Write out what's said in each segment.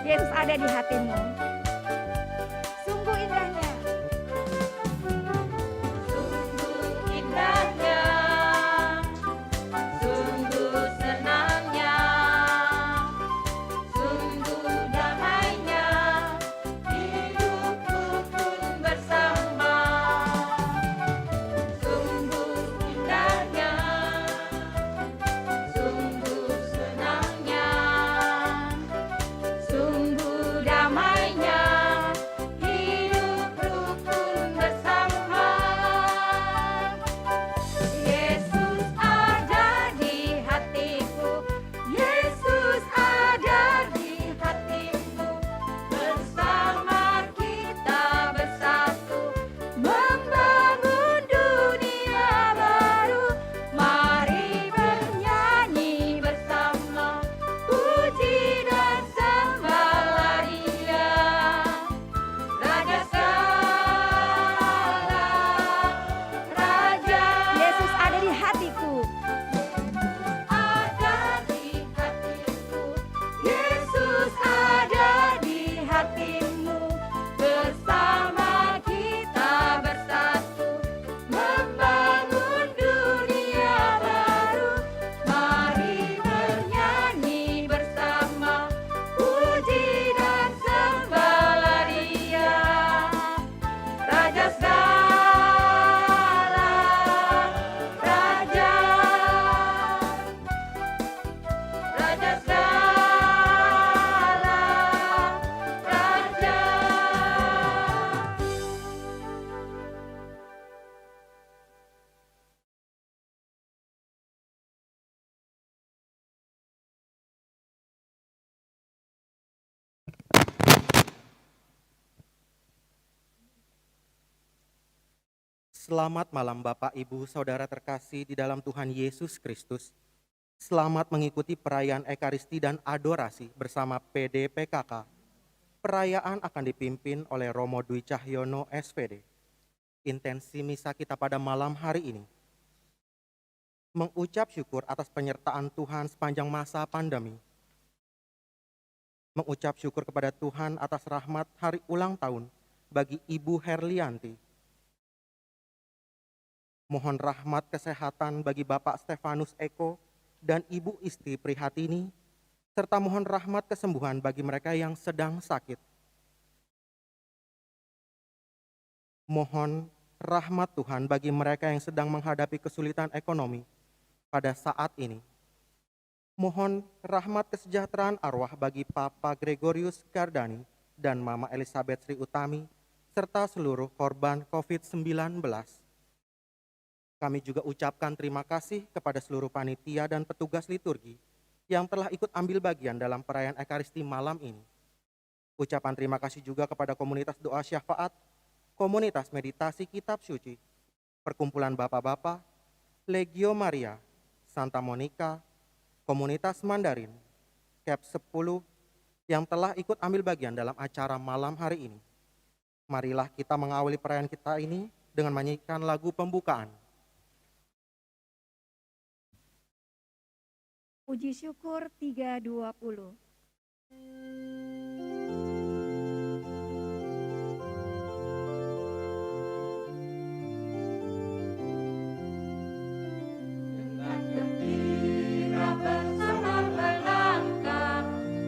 Yesus ada di hatimu. Sungguh indahnya. Sungguh indahnya, sungguh senangnya, sungguh damainya, hidup rukun bersama. Sungguh indahnya, sungguh senangnya, sungguh damainya, hidup rukun bersama. Yesus ada di hatiku, Yesus ada di hatimu. Bersama kita bersatu, membangun dunia baru. Mari bernyanyi bersama, puji dan sembahlah Dia. Raja segala raja, Yesus ada di hatiku. ada di hatiku, Yesus ada di hatimu. Bersama kita bersatu, membangun dunia baru. Mari bernyanyi bersama, puji dan sembahlah Dia. Raja segala raja, Raja segala raja. Selamat malam Bapak, Ibu, Saudara terkasih di dalam Tuhan Yesus Kristus. Selamat mengikuti perayaan Ekaristi dan Adorasi bersama PDPKK. Perayaan akan dipimpin oleh Romo Dwi Cahyono SPD. Intensi misa kita pada malam hari ini mengucap syukur atas penyertaan Tuhan sepanjang masa pandemi. Mengucap syukur kepada Tuhan atas rahmat hari ulang tahun bagi Ibu Herlianti. Mohon rahmat kesehatan bagi Bapak Stefanus Eko dan Ibu Isti Prihatini, serta mohon rahmat kesembuhan bagi mereka yang sedang sakit. Mohon rahmat Tuhan bagi mereka yang sedang menghadapi kesulitan ekonomi pada saat ini. Mohon rahmat kesejahteraan arwah bagi Papa Gregorius Gardani dan Mama Elizabeth Sri Utami, serta seluruh korban COVID-19. Kami juga ucapkan terima kasih kepada seluruh panitia dan petugas liturgi yang telah ikut ambil bagian dalam perayaan Ekaristi malam ini. Ucapan terima kasih juga kepada komunitas doa syafaat, komunitas meditasi kitab suci, perkumpulan bapak-bapak, Legio Maria, Santa Monica, komunitas Mandarin, Cap 10 yang telah ikut ambil bagian dalam acara malam hari ini. Marilah kita mengawali perayaan kita ini dengan menyanyikan lagu pembukaan. Puji syukur 320. Dengan gembira bersama melangkah,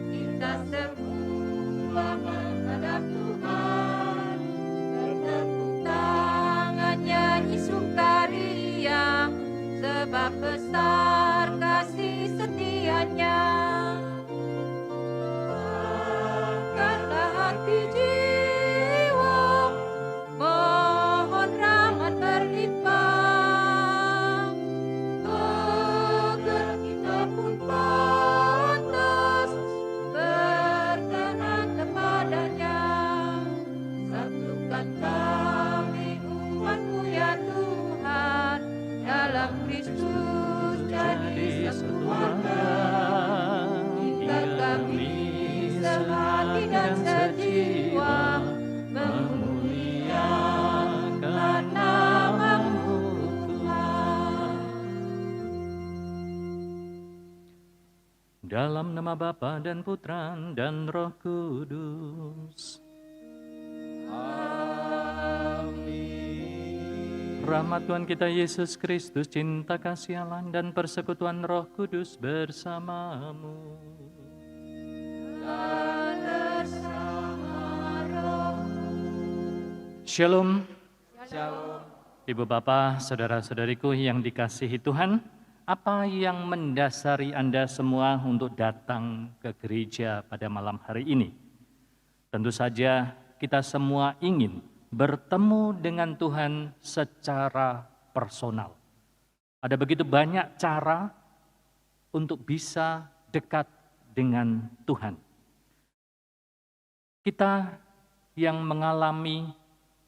kita semua menghadap Tuhan. Bertepuk tangan nyanyi sukaria, sebab besar kasih setianya. Angkatlah hati jiwa, mohon rahmat berlimpah. Agar kita pun pantas berkenan kepadanya. Satukan kami umat-Mu ya Tuhan, dalam Kristus Dalam nama Bapa dan Putra dan Roh Kudus. Amin. Rahmat Tuhan kita Yesus Kristus, cinta kasih Allah dan persekutuan Roh Kudus bersamamu. Dan bersama rohmu. Shalom. Shalom. Ibu Bapak, saudara-saudariku yang dikasihi Tuhan, apa yang mendasari Anda semua untuk datang ke gereja pada malam hari ini? Tentu saja kita semua ingin bertemu dengan Tuhan secara personal. Ada begitu banyak cara untuk bisa dekat dengan Tuhan. Kita yang mengalami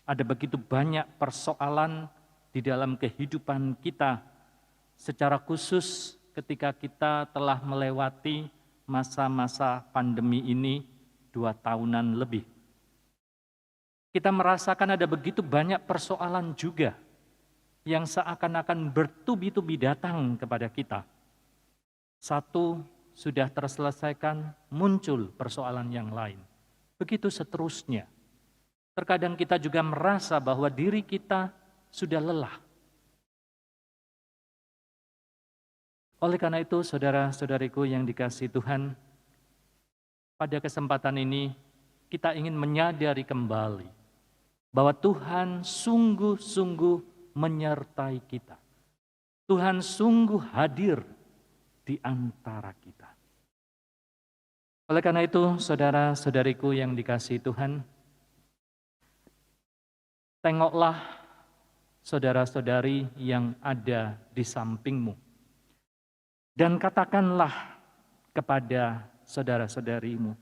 ada begitu banyak persoalan di dalam kehidupan kita, secara khusus ketika kita telah melewati masa-masa pandemi ini 2 tahunan lebih. Kita merasakan ada begitu banyak persoalan juga yang seakan-akan bertubi-tubi datang kepada kita. Satu sudah terselesaikan, muncul persoalan yang lain. Begitu seterusnya. Terkadang kita juga merasa bahwa diri kita sudah lelah. Oleh karena itu, saudara-saudariku yang dikasihi Tuhan, pada kesempatan ini kita ingin menyadari kembali bahwa Tuhan sungguh-sungguh menyertai kita. Tuhan sungguh hadir di antara kita. Oleh karena itu, saudara-saudariku yang dikasihi Tuhan, tengoklah saudara-saudari yang ada di sampingmu. Dan katakanlah kepada saudara-saudarimu,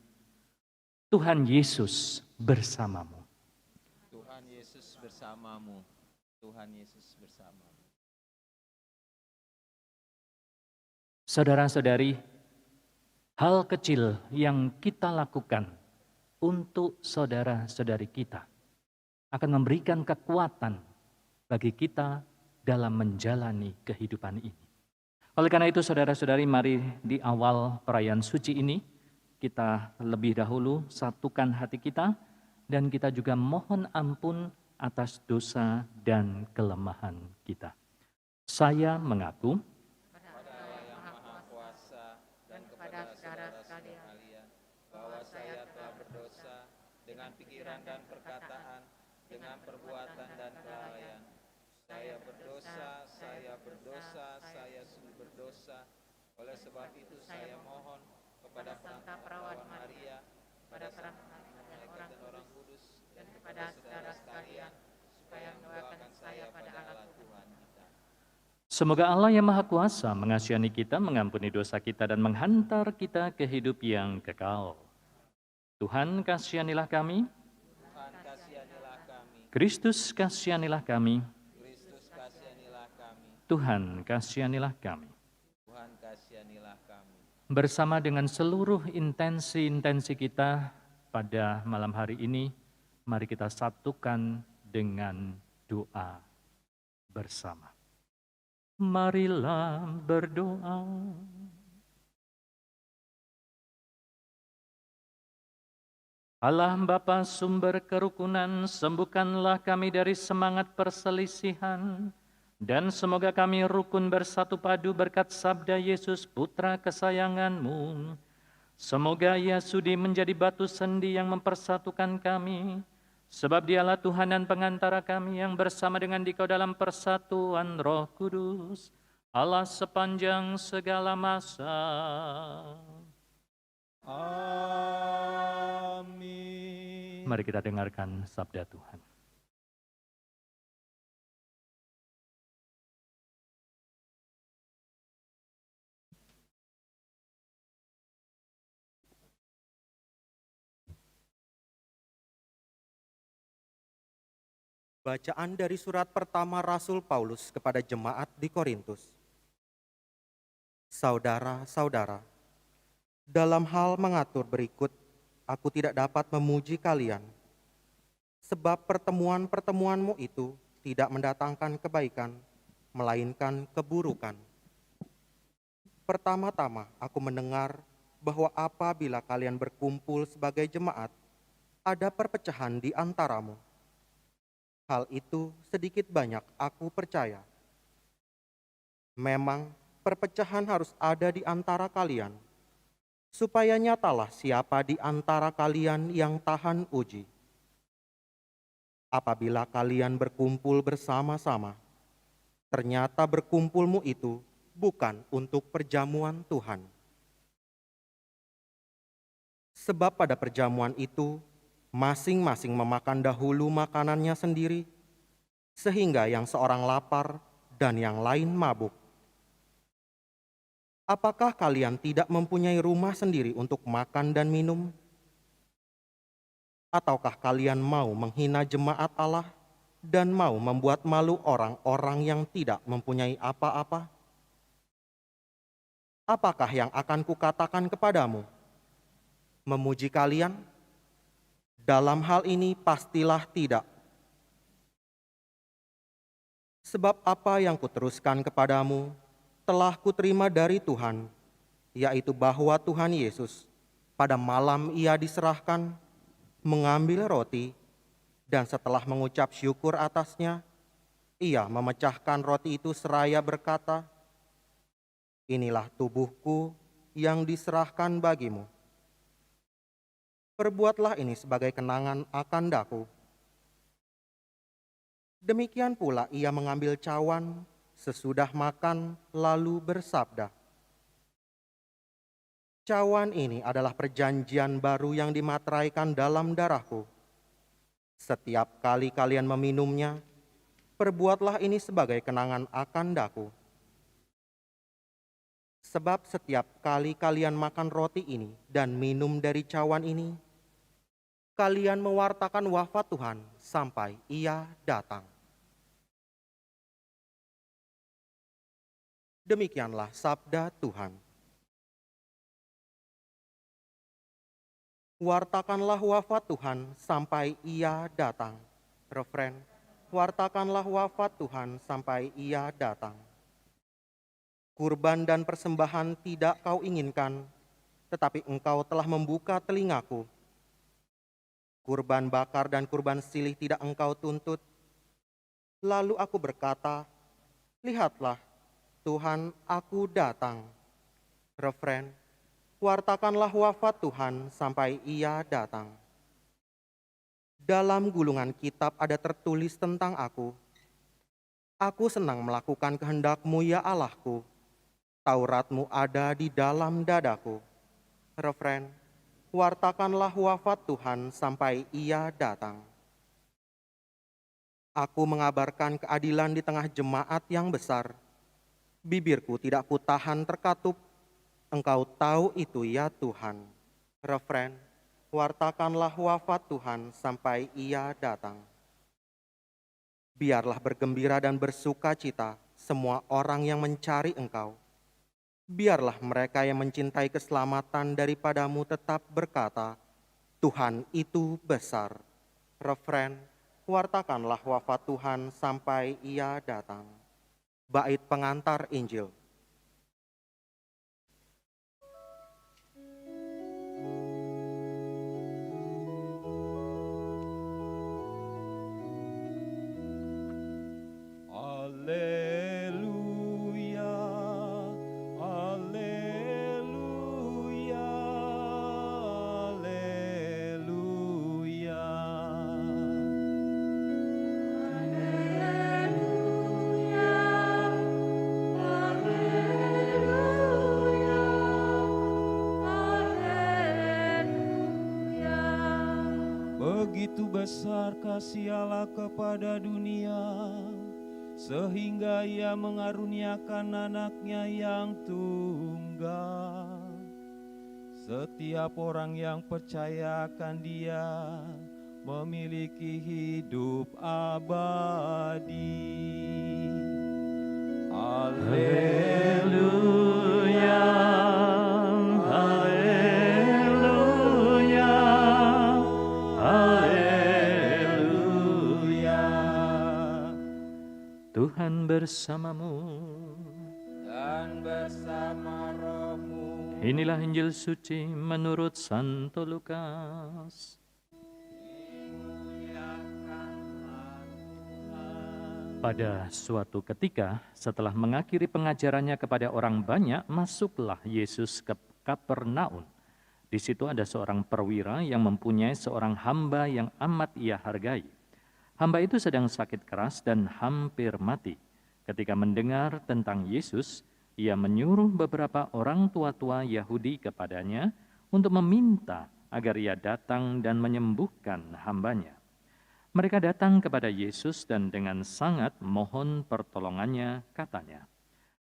Tuhan Yesus bersamamu. Tuhan Yesus bersamamu. Tuhan Yesus bersamamu. Saudara-saudari, hal kecil yang kita lakukan untuk saudara-saudari kita akan memberikan kekuatan bagi kita dalam menjalani kehidupan ini. Oleh karena itu, saudara-saudari, mari di awal perayaan suci ini kita lebih dahulu satukan hati kita dan kita juga mohon ampun atas dosa dan kelemahan kita. Saya mengaku Kepada Allah yang Maha Kuasa dan kepada saudara sekalian bahwa saya telah berdosa dengan pikiran dan perkataan, dengan perbuatan dan kelalaian. Saya berdosa, saya sungguh berdosa. Oleh sebab itu saya mohon kepada Santa Perawan Maria, pada Santa Malaikat dan orang kudus, dan kepada saudara sekalian, supaya mendoakan saya pada Allah Tuhan kita. semoga Allah yang Maha Kuasa mengasihani kita, mengampuni dosa kita, dan menghantar kita ke hidup yang kekal. Tuhan kasihanilah kami, Tuhan kasihanilah kami, Kristus kasihanilah kami, Kristus kasihanilah kami, Tuhan kasihanilah kami. Tuhan kasihanilah kami. Bersama dengan seluruh intensi-intensi kita pada malam hari ini, mari kita satukan dengan doa bersama. Marilah berdoa. Allah Bapa sumber kerukunan, sembuhkanlah kami dari semangat perselisihan, dan semoga kami rukun bersatu padu berkat sabda Yesus Putra kesayangan-Mu. Semoga Ia sudi menjadi batu sendi yang mempersatukan kami, sebab Dialah Tuhan dan pengantara kami yang bersama dengan Dikau dalam persatuan Roh Kudus, Allah sepanjang segala masa. Amin. Mari kita dengarkan sabda Tuhan. Bacaan dari surat pertama Rasul Paulus kepada jemaat di Korintus. Saudara-saudara, dalam hal mengatur berikut, aku tidak dapat memuji kalian, sebab pertemuan-pertemuanmu itu tidak mendatangkan kebaikan, melainkan keburukan. Pertama-tama aku mendengar bahwa apabila kalian berkumpul sebagai jemaat, ada perpecahan di antaramu. Hal itu sedikit banyak aku percaya. Memang perpecahan harus ada di antara kalian, supaya nyatalah siapa di antara kalian yang tahan uji. Apabila kalian berkumpul bersama-sama, ternyata berkumpulmu itu bukan untuk perjamuan Tuhan. Sebab pada perjamuan itu, masing-masing memakan dahulu makanannya sendiri, sehingga yang seorang lapar dan yang lain mabuk. Apakah kalian tidak mempunyai rumah sendiri untuk makan dan minum? Ataukah kalian mau menghina jemaat Allah dan mau membuat malu orang-orang yang tidak mempunyai apa-apa? Apakah yang akan kukatakan kepadamu? Memuji kalian? Dalam hal ini pastilah tidak. Sebab apa yang kuteruskan kepadamu telah kuterima dari Tuhan, yaitu bahwa Tuhan Yesus pada malam ia diserahkan, mengambil roti, dan setelah mengucap syukur atasnya, ia memecahkan roti itu seraya berkata, "Inilah tubuhku yang diserahkan bagimu. Perbuatlah ini sebagai kenangan akan daku." Demikian pula ia mengambil cawan sesudah makan lalu bersabda, "Cawan ini adalah perjanjian baru yang dimateraikan dalam darahku. Setiap kali kalian meminumnya, perbuatlah ini sebagai kenangan akan daku. Sebab setiap kali kalian makan roti ini dan minum dari cawan ini, kalian mewartakan wafat Tuhan sampai ia datang." Demikianlah sabda Tuhan. Wartakanlah wafat Tuhan sampai ia datang. Refren, wartakanlah wafat Tuhan sampai ia datang. Kurban dan persembahan tidak kau inginkan, tetapi engkau telah membuka telingaku. Kurban bakar dan kurban silih tidak engkau tuntut. Lalu aku berkata, lihatlah, Tuhan, aku datang. Refren, wartakanlah wafat Tuhan sampai ia datang. Dalam gulungan kitab ada tertulis tentang aku. Aku senang melakukan kehendak-Mu ya Allahku. Taurat-Mu ada di dalam dadaku. Refren, wartakanlah wafat Tuhan sampai ia datang. Aku mengabarkan keadilan di tengah jemaat yang besar. Bibirku tidak kutahan terkatup. Engkau tahu itu ya Tuhan. Refren, wartakanlah wafat Tuhan sampai ia datang. Biarlah bergembira dan bersuka cita semua orang yang mencari Engkau. Biarlah mereka yang mencintai keselamatan daripadamu tetap berkata, Tuhan itu besar. Refren, wartakanlah wafat Tuhan sampai ia datang. Bait pengantar Injil. Haleluya, haleluya, haleluya. Begitu besar kasih Allah kepada dunia, sehingga ia mengaruniakan anaknya yang tunggal. Setiap orang yang percaya akan dia memiliki hidup abadi. Haleluya, haleluya, haleluya. Tuhan bersamamu. dan bersama rohmu. Inilah Injil suci menurut Santo Lukas. Pada suatu ketika, setelah mengakhiri pengajarannya kepada orang banyak, masuklah Yesus ke Kapernaum. Di situ ada seorang perwira yang mempunyai seorang hamba yang amat ia hargai. Hamba itu sedang sakit keras dan hampir mati. Ketika mendengar tentang Yesus, ia menyuruh beberapa orang tua-tua Yahudi kepadanya untuk meminta agar ia datang dan menyembuhkan hambanya. Mereka datang kepada Yesus dan dengan sangat mohon pertolongannya, katanya,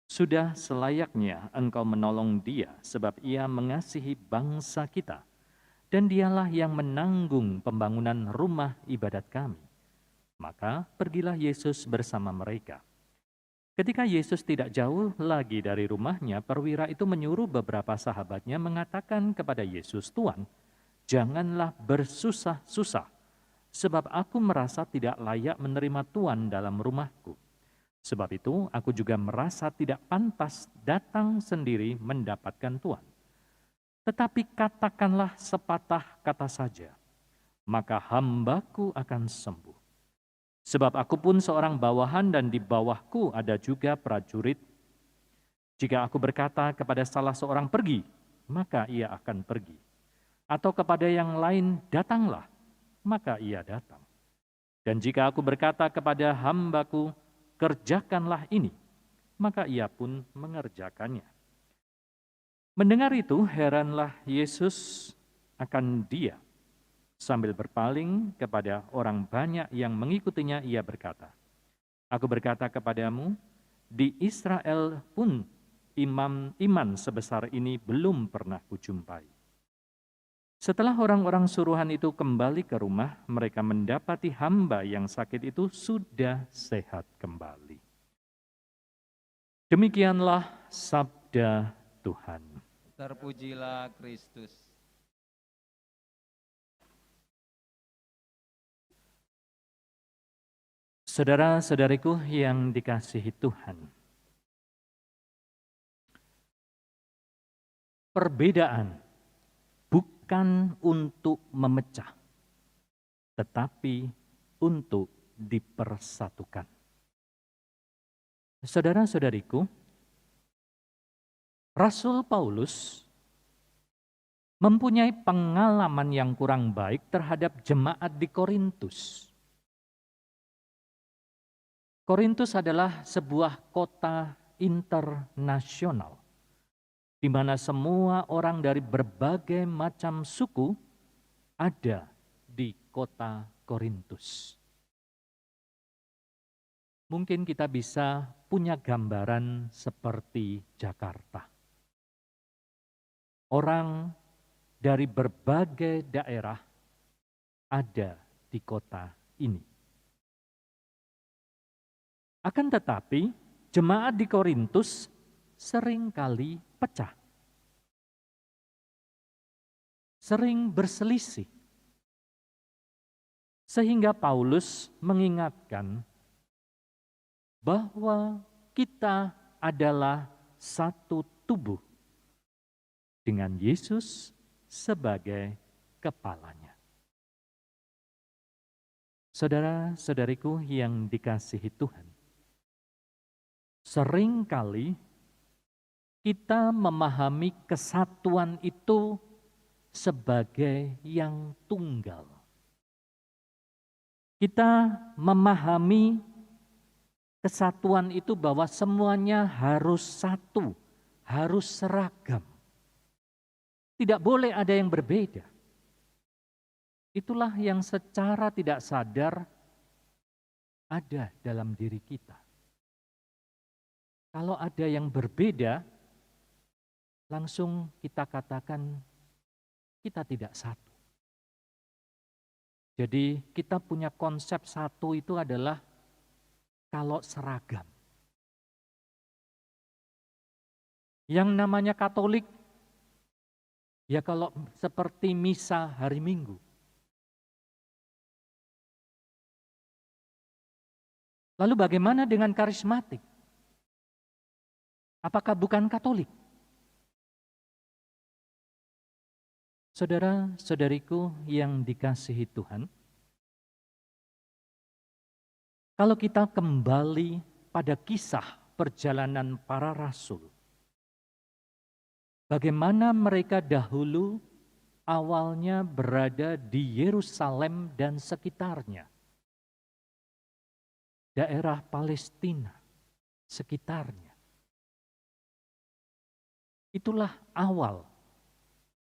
"Sudah selayaknya engkau menolong dia sebab ia mengasihi bangsa kita, dan dialah yang menanggung pembangunan rumah ibadat kami." Maka pergilah Yesus bersama mereka. Ketika Yesus tidak jauh lagi dari rumahnya, perwira itu menyuruh beberapa sahabatnya mengatakan kepada Yesus, "Tuan, janganlah bersusah-susah, sebab aku merasa tidak layak menerima Tuan dalam rumahku. Sebab itu aku juga merasa tidak pantas datang sendiri mendapatkan Tuan. Tetapi katakanlah sepatah kata saja, maka hambaku akan sembuh. Sebab aku pun seorang bawahan dan di bawahku ada juga prajurit. Jika aku berkata kepada salah seorang pergi, maka ia akan pergi. Atau kepada yang lain datanglah, maka ia datang. Dan jika aku berkata kepada hambaku, kerjakanlah ini, maka ia pun mengerjakannya." Mendengar itu, heranlah Yesus akan dia. Sambil berpaling kepada orang banyak yang mengikutinya, ia berkata, "Aku berkata kepadamu, di Israel pun iman sebesar ini belum pernah kujumpai." Setelah orang-orang suruhan itu kembali ke rumah, mereka mendapati hamba yang sakit itu sudah sehat kembali. Demikianlah sabda Tuhan. Terpujilah Kristus. Saudara-saudariku yang dikasihi Tuhan, perbedaan bukan untuk memecah, tetapi untuk dipersatukan. Saudara-saudariku, Rasul Paulus mempunyai pengalaman yang kurang baik terhadap jemaat di Korintus. Korintus adalah sebuah kota internasional, di mana semua orang dari berbagai macam suku ada di kota Korintus. Mungkin kita bisa punya gambaran seperti Jakarta. Orang dari berbagai daerah ada di kota ini. Akan tetapi, jemaat di Korintus seringkali pecah. Sering berselisih. Sehingga Paulus mengingatkan bahwa kita adalah satu tubuh dengan Yesus sebagai kepalanya. Saudara-saudariku yang dikasihi Tuhan, seringkali kita memahami kesatuan itu sebagai yang tunggal. Kita memahami kesatuan itu bahwa semuanya harus satu, harus seragam. Tidak boleh ada yang berbeda. Itulah yang secara tidak sadar ada dalam diri kita. Kalau ada yang berbeda, langsung kita katakan kita tidak satu. Jadi kita punya konsep satu itu adalah kalau seragam. Yang namanya Katolik, ya kalau seperti misa hari Minggu. Lalu bagaimana dengan karismatik? Apakah bukan Katolik? Saudara-saudariku yang dikasihi Tuhan, kalau kita kembali pada kisah perjalanan para rasul, bagaimana mereka dahulu awalnya berada di Yerusalem dan sekitarnya, daerah Palestina sekitarnya. Itulah awal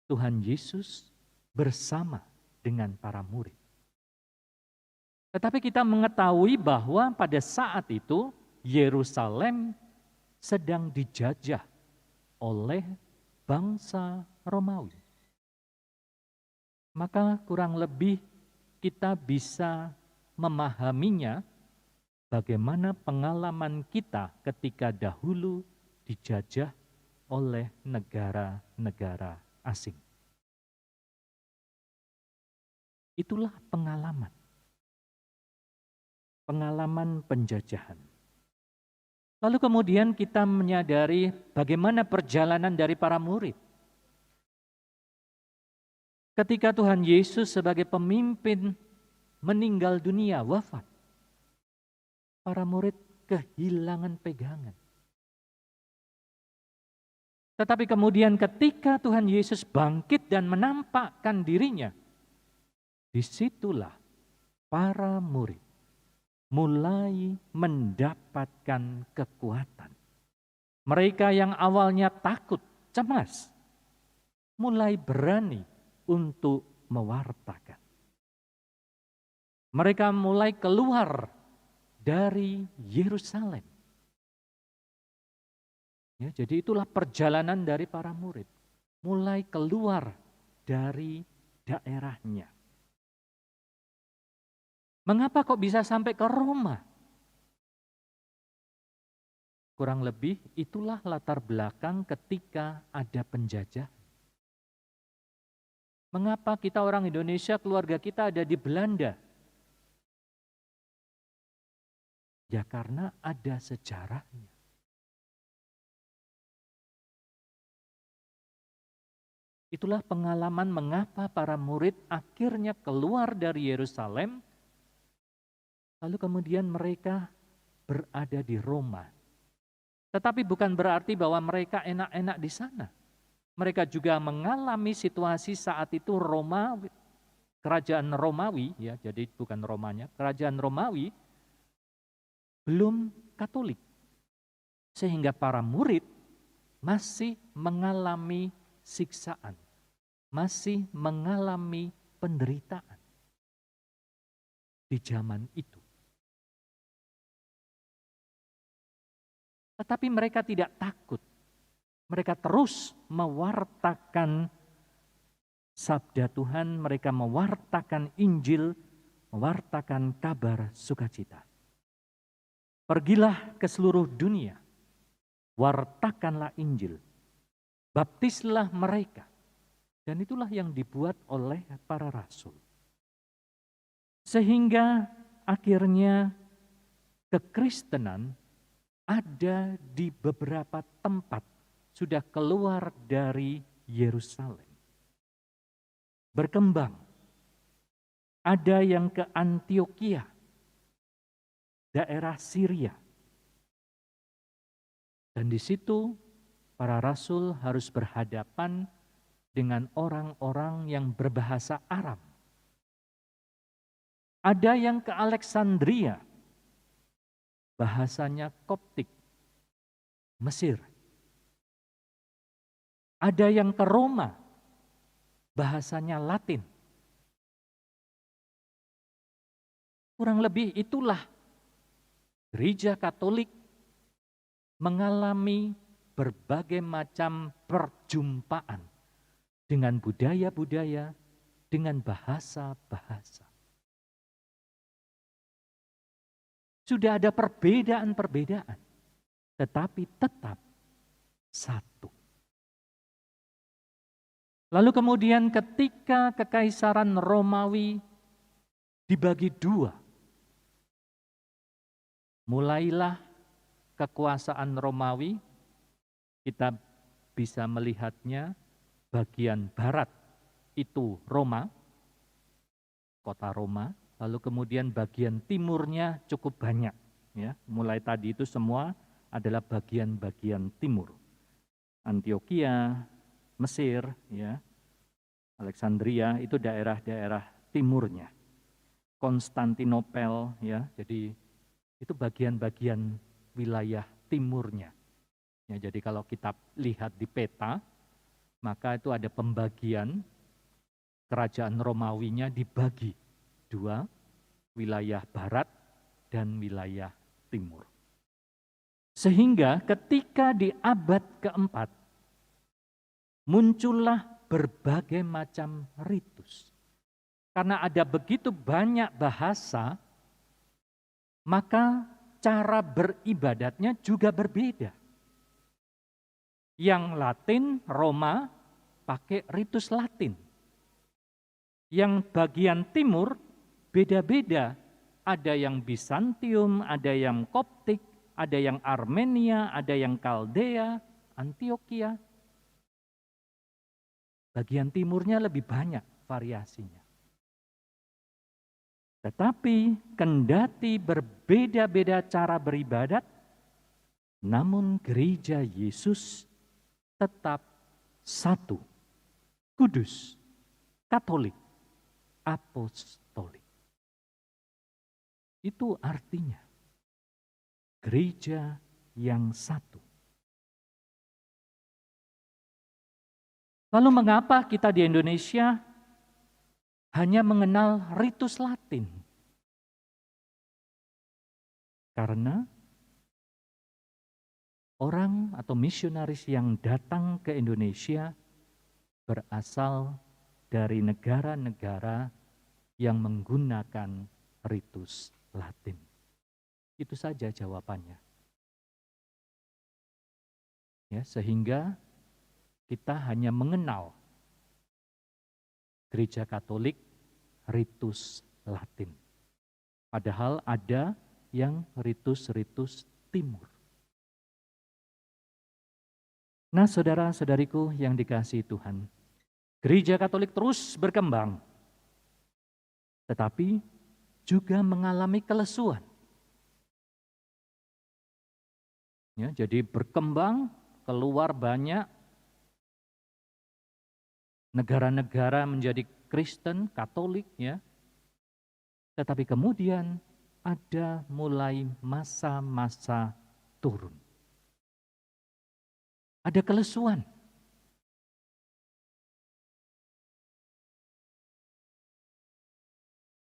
Tuhan Yesus bersama dengan para murid. Tetapi kita mengetahui bahwa pada saat itu Yerusalem sedang dijajah oleh bangsa Romawi. Maka kurang lebih kita bisa memahaminya bagaimana pengalaman kita ketika dahulu dijajah oleh negara-negara asing. Itulah pengalaman penjajahan. Lalu kemudian kita menyadari bagaimana perjalanan dari para murid. Ketika Tuhan Yesus sebagai pemimpin meninggal dunia, wafat, para murid kehilangan pegangan. Tetapi kemudian ketika Tuhan Yesus bangkit dan menampakkan dirinya, disitulah para murid mulai mendapatkan kekuatan. Mereka yang awalnya takut, cemas, mulai berani untuk mewartakan. Mereka mulai keluar dari Yerusalem. Ya, jadi itulah perjalanan dari para murid. Mulai keluar dari daerahnya. Mengapa kok bisa sampai ke Roma? Kurang lebih itulah latar belakang ketika ada penjajah. Mengapa kita orang Indonesia, keluarga kita ada di Belanda? Ya karena ada sejarahnya. Itulah pengalaman mengapa para murid akhirnya keluar dari Yerusalem, lalu kemudian mereka berada di Roma. Tetapi bukan berarti bahwa mereka enak-enak di sana. Mereka juga mengalami situasi saat itu kerajaan Romawi, ya, jadi bukan Romanya, kerajaan Romawi belum Katolik. Sehingga para murid masih mengalami siksaan, masih mengalami penderitaan di zaman itu. Tetapi mereka tidak takut. Mereka terus mewartakan sabda Tuhan, mereka mewartakan Injil, mewartakan kabar sukacita. Pergilah ke seluruh dunia, wartakanlah Injil. Baptislah mereka. Dan itulah yang dibuat oleh para rasul. Sehingga akhirnya kekristenan ada di beberapa tempat sudah keluar dari Yerusalem. Berkembang. Ada yang ke Antioquia, daerah Syria. Dan di situ para rasul harus berhadapan dengan orang-orang yang berbahasa Arab. Ada yang ke Alexandria, bahasanya Koptik, Mesir. Ada yang ke Roma, bahasanya Latin. Kurang lebih itulah gereja Katolik mengalami berbagai macam perjumpaan dengan budaya-budaya, dengan bahasa-bahasa. Sudah ada perbedaan-perbedaan, tetapi tetap satu. Lalu kemudian ketika kekaisaran Romawi dibagi dua, mulailah kekuasaan Romawi kita bisa melihatnya bagian barat itu Roma, kota Roma, lalu kemudian bagian timurnya cukup banyak. Ya, mulai tadi itu semua adalah bagian-bagian timur. Antioquia, Mesir, ya, Alexandria itu daerah-daerah timurnya. Konstantinopel, ya, jadi itu bagian-bagian wilayah timurnya. Ya, jadi kalau kita lihat di peta, maka itu ada pembagian kerajaan Romawinya dibagi dua, wilayah barat dan wilayah timur. Sehingga ketika di abad keempat, muncullah berbagai macam ritus. Karena ada begitu banyak bahasa, maka cara beribadatnya juga berbeda. Yang Latin, Roma, pakai ritus Latin. Yang bagian timur, beda-beda. Ada yang Bizantium, ada yang Koptik, ada yang Armenia, ada yang Kaldea, Antioquia. Bagian timurnya lebih banyak variasinya. Tetapi kendati berbeda-beda cara beribadat, namun gereja Yesus tetap satu, kudus, Katolik, apostolik. Itu artinya gereja yang satu. Lalu mengapa kita di Indonesia hanya mengenal ritus Latin? Karena orang atau misionaris yang datang ke Indonesia berasal dari negara-negara yang menggunakan ritus Latin. Itu saja jawabannya. Ya, sehingga kita hanya mengenal gereja Katolik ritus Latin. Padahal ada yang ritus-ritus timur. Nah, saudara-saudariku yang dikasihi Tuhan, gereja Katolik terus berkembang, tetapi juga mengalami kelesuan. Ya, jadi berkembang, keluar banyak negara-negara menjadi Kristen, Katolik, ya. Tetapi kemudian ada mulai masa-masa turun. Ada kelesuan.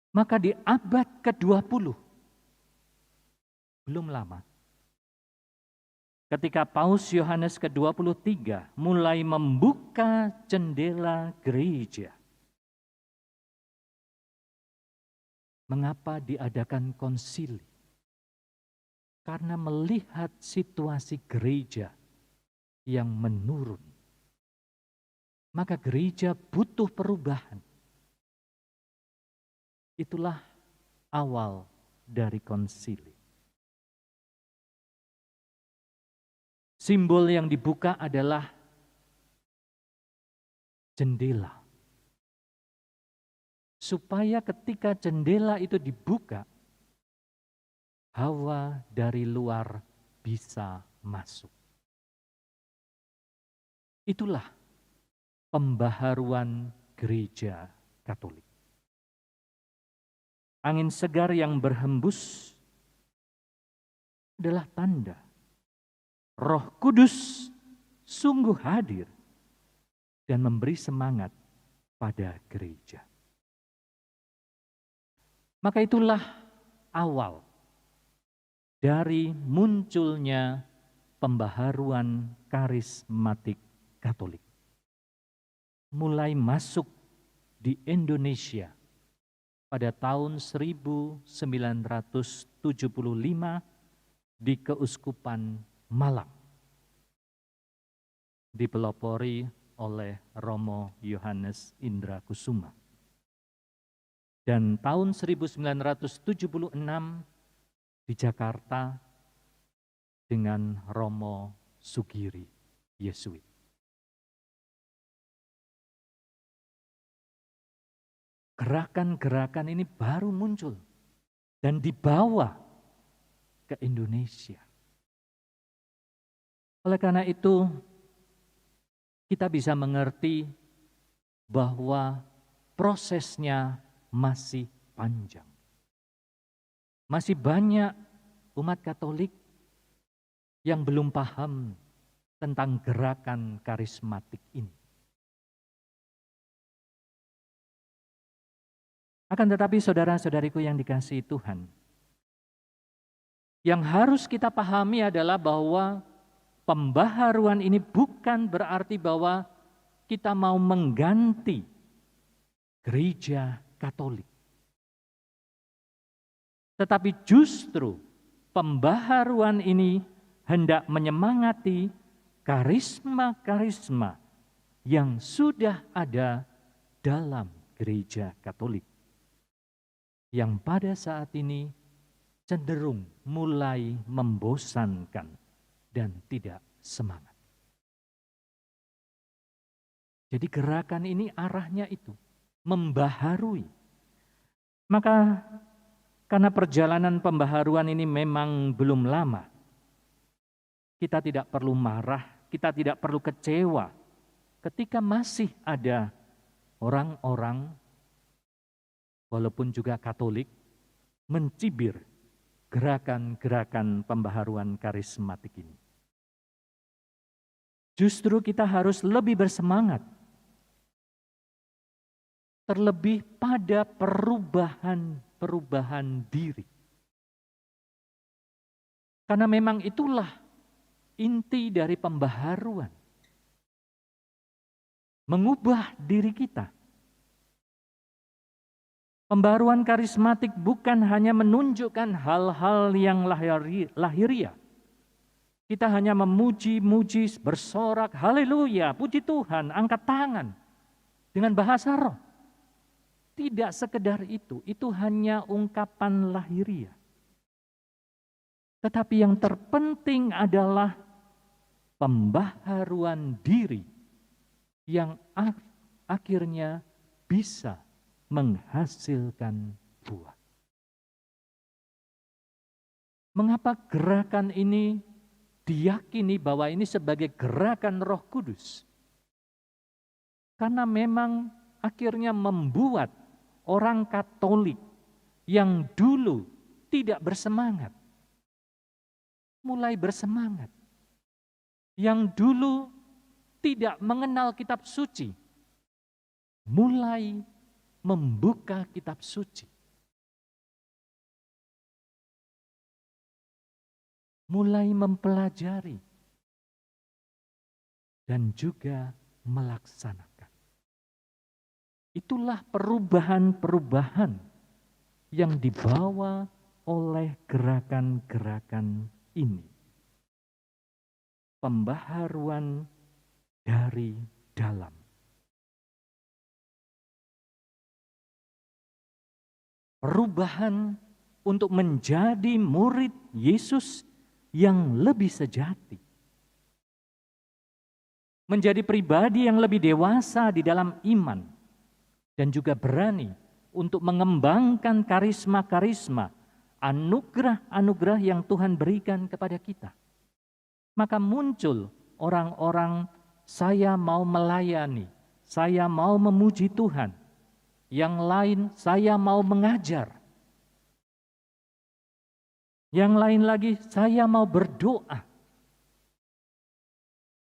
Maka di abad ke-20, belum lama, ketika Paus Yohanes ke-23 mulai membuka jendela gereja. Mengapa diadakan konsili? Karena melihat situasi gereja yang menurun. Maka gereja butuh perubahan. Itulah awal dari konsili. Simbol yang dibuka adalah jendela. Supaya ketika jendela itu dibuka, hawa dari luar bisa masuk. Itulah pembaharuan gereja Katolik. Angin segar yang berhembus adalah tanda Roh Kudus sungguh hadir dan memberi semangat pada gereja. Maka itulah awal dari munculnya pembaharuan karismatik Katolik. Mulai masuk di Indonesia pada tahun 1975 di Keuskupan Malang, dipelopori oleh Romo Yohanes Indra Kusuma. Dan tahun 1976 di Jakarta dengan Romo Sugiri Yesuit. Gerakan-gerakan ini baru muncul dan dibawa ke Indonesia. Oleh karena itu, kita bisa mengerti bahwa prosesnya masih panjang. Masih banyak umat Katolik yang belum paham tentang gerakan karismatik ini. Akan tetapi saudara-saudariku yang dikasihi Tuhan, yang harus kita pahami adalah bahwa pembaharuan ini bukan berarti bahwa kita mau mengganti gereja Katolik. Tetapi justru pembaharuan ini hendak menyemangati karisma-karisma yang sudah ada dalam gereja Katolik, yang pada saat ini cenderung mulai membosankan dan tidak semangat. Jadi gerakan ini arahnya itu, membaharui. Maka karena perjalanan pembaharuan ini memang belum lama, kita tidak perlu marah, kita tidak perlu kecewa ketika masih ada orang-orang, walaupun juga Katolik, mencibir gerakan-gerakan pembaharuan karismatik ini. Justru kita harus lebih bersemangat, terlebih pada perubahan diri. Karena memang itulah inti dari pembaharuan. Mengubah diri kita. Pembaharuan karismatik bukan hanya menunjukkan hal-hal yang lahiriah. Kita hanya memuji-muji, bersorak, haleluya, puji Tuhan, angkat tangan dengan bahasa roh. Tidak sekedar itu hanya ungkapan lahiriah. Tetapi yang terpenting adalah pembaharuan diri yang akhirnya bisa menghasilkan buah. Mengapa gerakan ini diyakini bahwa ini sebagai gerakan Roh Kudus? Karena memang akhirnya membuat orang Katolik yang dulu tidak bersemangat, mulai bersemangat. Yang dulu tidak mengenal kitab suci, mulai membuka kitab suci. Mulai mempelajari dan juga melaksanakan. Itulah perubahan-perubahan yang dibawa oleh gerakan-gerakan ini. Pembaharuan dari dalam. Perubahan untuk menjadi murid Yesus yang lebih sejati. Menjadi pribadi yang lebih dewasa di dalam iman. Dan juga berani untuk mengembangkan karisma-karisma, anugerah-anugerah yang Tuhan berikan kepada kita. Maka muncul orang-orang, saya mau melayani, saya mau memuji Tuhan. Yang lain, saya mau mengajar. Yang lain lagi, saya mau berdoa.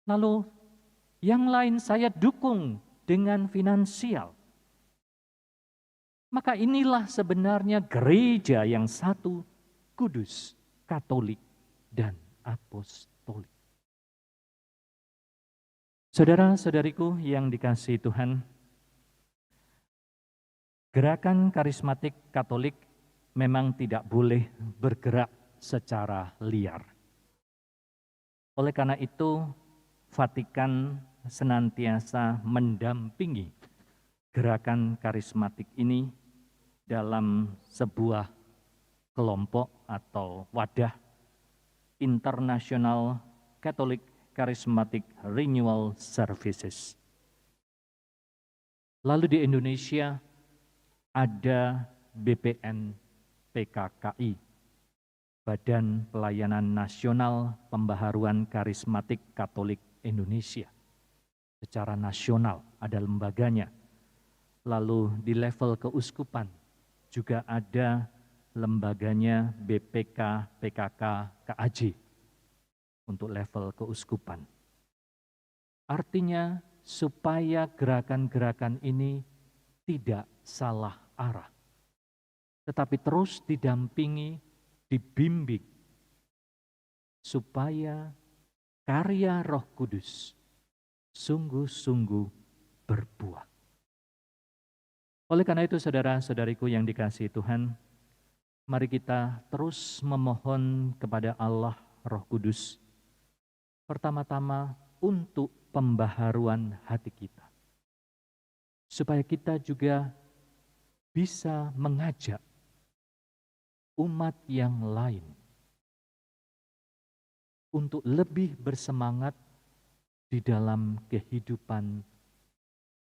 Lalu, yang lain saya dukung dengan finansial. Maka inilah sebenarnya gereja yang satu, kudus, Katolik, dan apostolik. Saudara-saudariku yang dikasihi Tuhan, gerakan karismatik Katolik memang tidak boleh bergerak secara liar. Oleh karena itu, Vatikan senantiasa mendampingi gerakan karismatik ini dalam sebuah kelompok atau wadah International Catholic Charismatic Renewal Services. Lalu di Indonesia ada BPN PKKI, Badan Pelayanan Nasional Pembaharuan Karismatik Katolik Indonesia. Secara nasional ada lembaganya. Lalu di level keuskupan juga ada lembaganya BPK PKK KAJ untuk level keuskupan. Artinya supaya gerakan-gerakan ini tidak salah arah, tetapi terus didampingi, dibimbing, supaya karya Roh Kudus sungguh-sungguh berbuah. Oleh karena itu, saudara-saudariku yang dikasihi Tuhan, mari kita terus memohon kepada Allah Roh Kudus, pertama-tama untuk pembaharuan hati kita, supaya kita juga bisa mengajak umat yang lain untuk lebih bersemangat di dalam kehidupan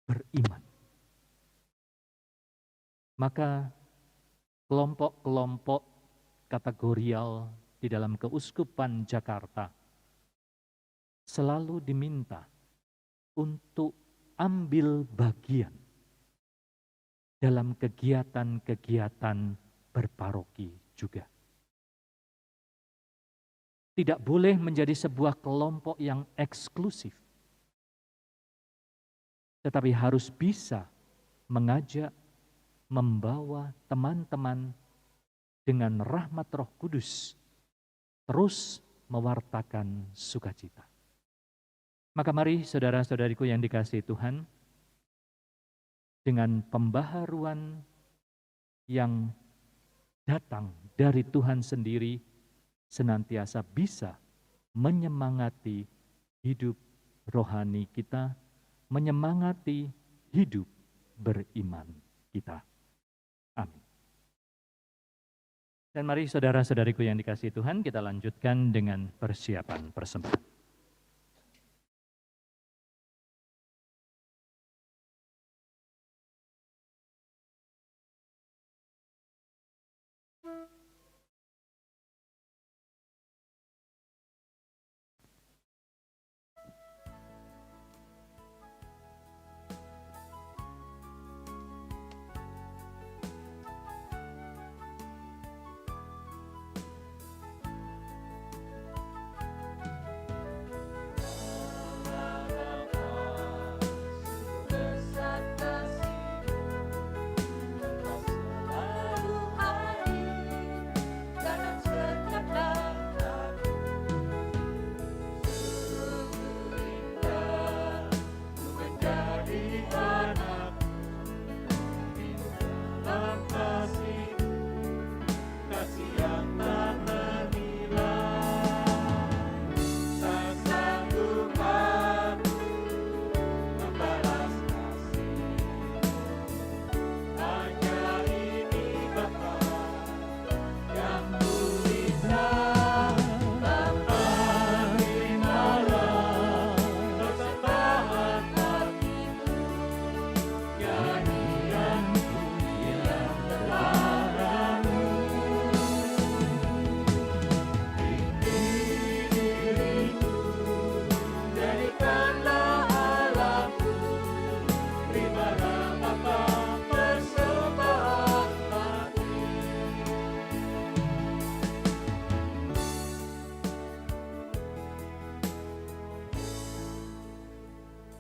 beriman. Maka kelompok-kelompok kategorial di dalam Keuskupan Jakarta selalu diminta untuk ambil bagian dalam kegiatan-kegiatan berparoki juga. Tidak boleh menjadi sebuah kelompok yang eksklusif, tetapi harus bisa mengajak, membawa teman-teman dengan rahmat Roh Kudus terus mewartakan sukacita. Maka mari saudara-saudariku yang dikasihi Tuhan, dengan pembaharuan yang datang dari Tuhan sendiri, senantiasa bisa menyemangati hidup rohani kita, menyemangati hidup beriman kita. Amin. Dan mari saudara-saudariku yang dikasihi Tuhan, kita lanjutkan dengan persiapan persembahan.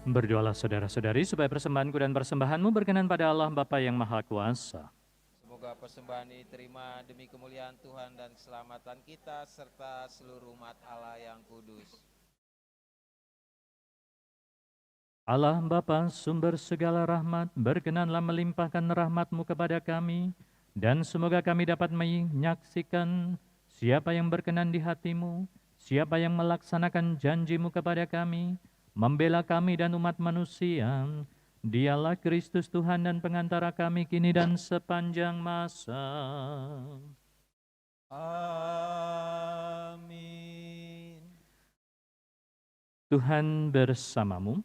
Berdoalah saudara-saudari supaya persembahanku dan persembahanmu berkenan pada Allah Bapa yang Maha Kuasa. Semoga persembahan ini diterima demi kemuliaan Tuhan dan keselamatan kita serta seluruh umat Allah yang kudus. Allah Bapa sumber segala rahmat, berkenanlah melimpahkan rahmat-Mu kepada kami, dan semoga kami dapat menyaksikan siapa yang berkenan di hati-Mu, siapa yang melaksanakan janji-Mu kepada kami, membela kami dan umat manusia. Dialah Kristus Tuhan dan pengantara kami kini dan sepanjang masa. Amin. Tuhan bersamamu.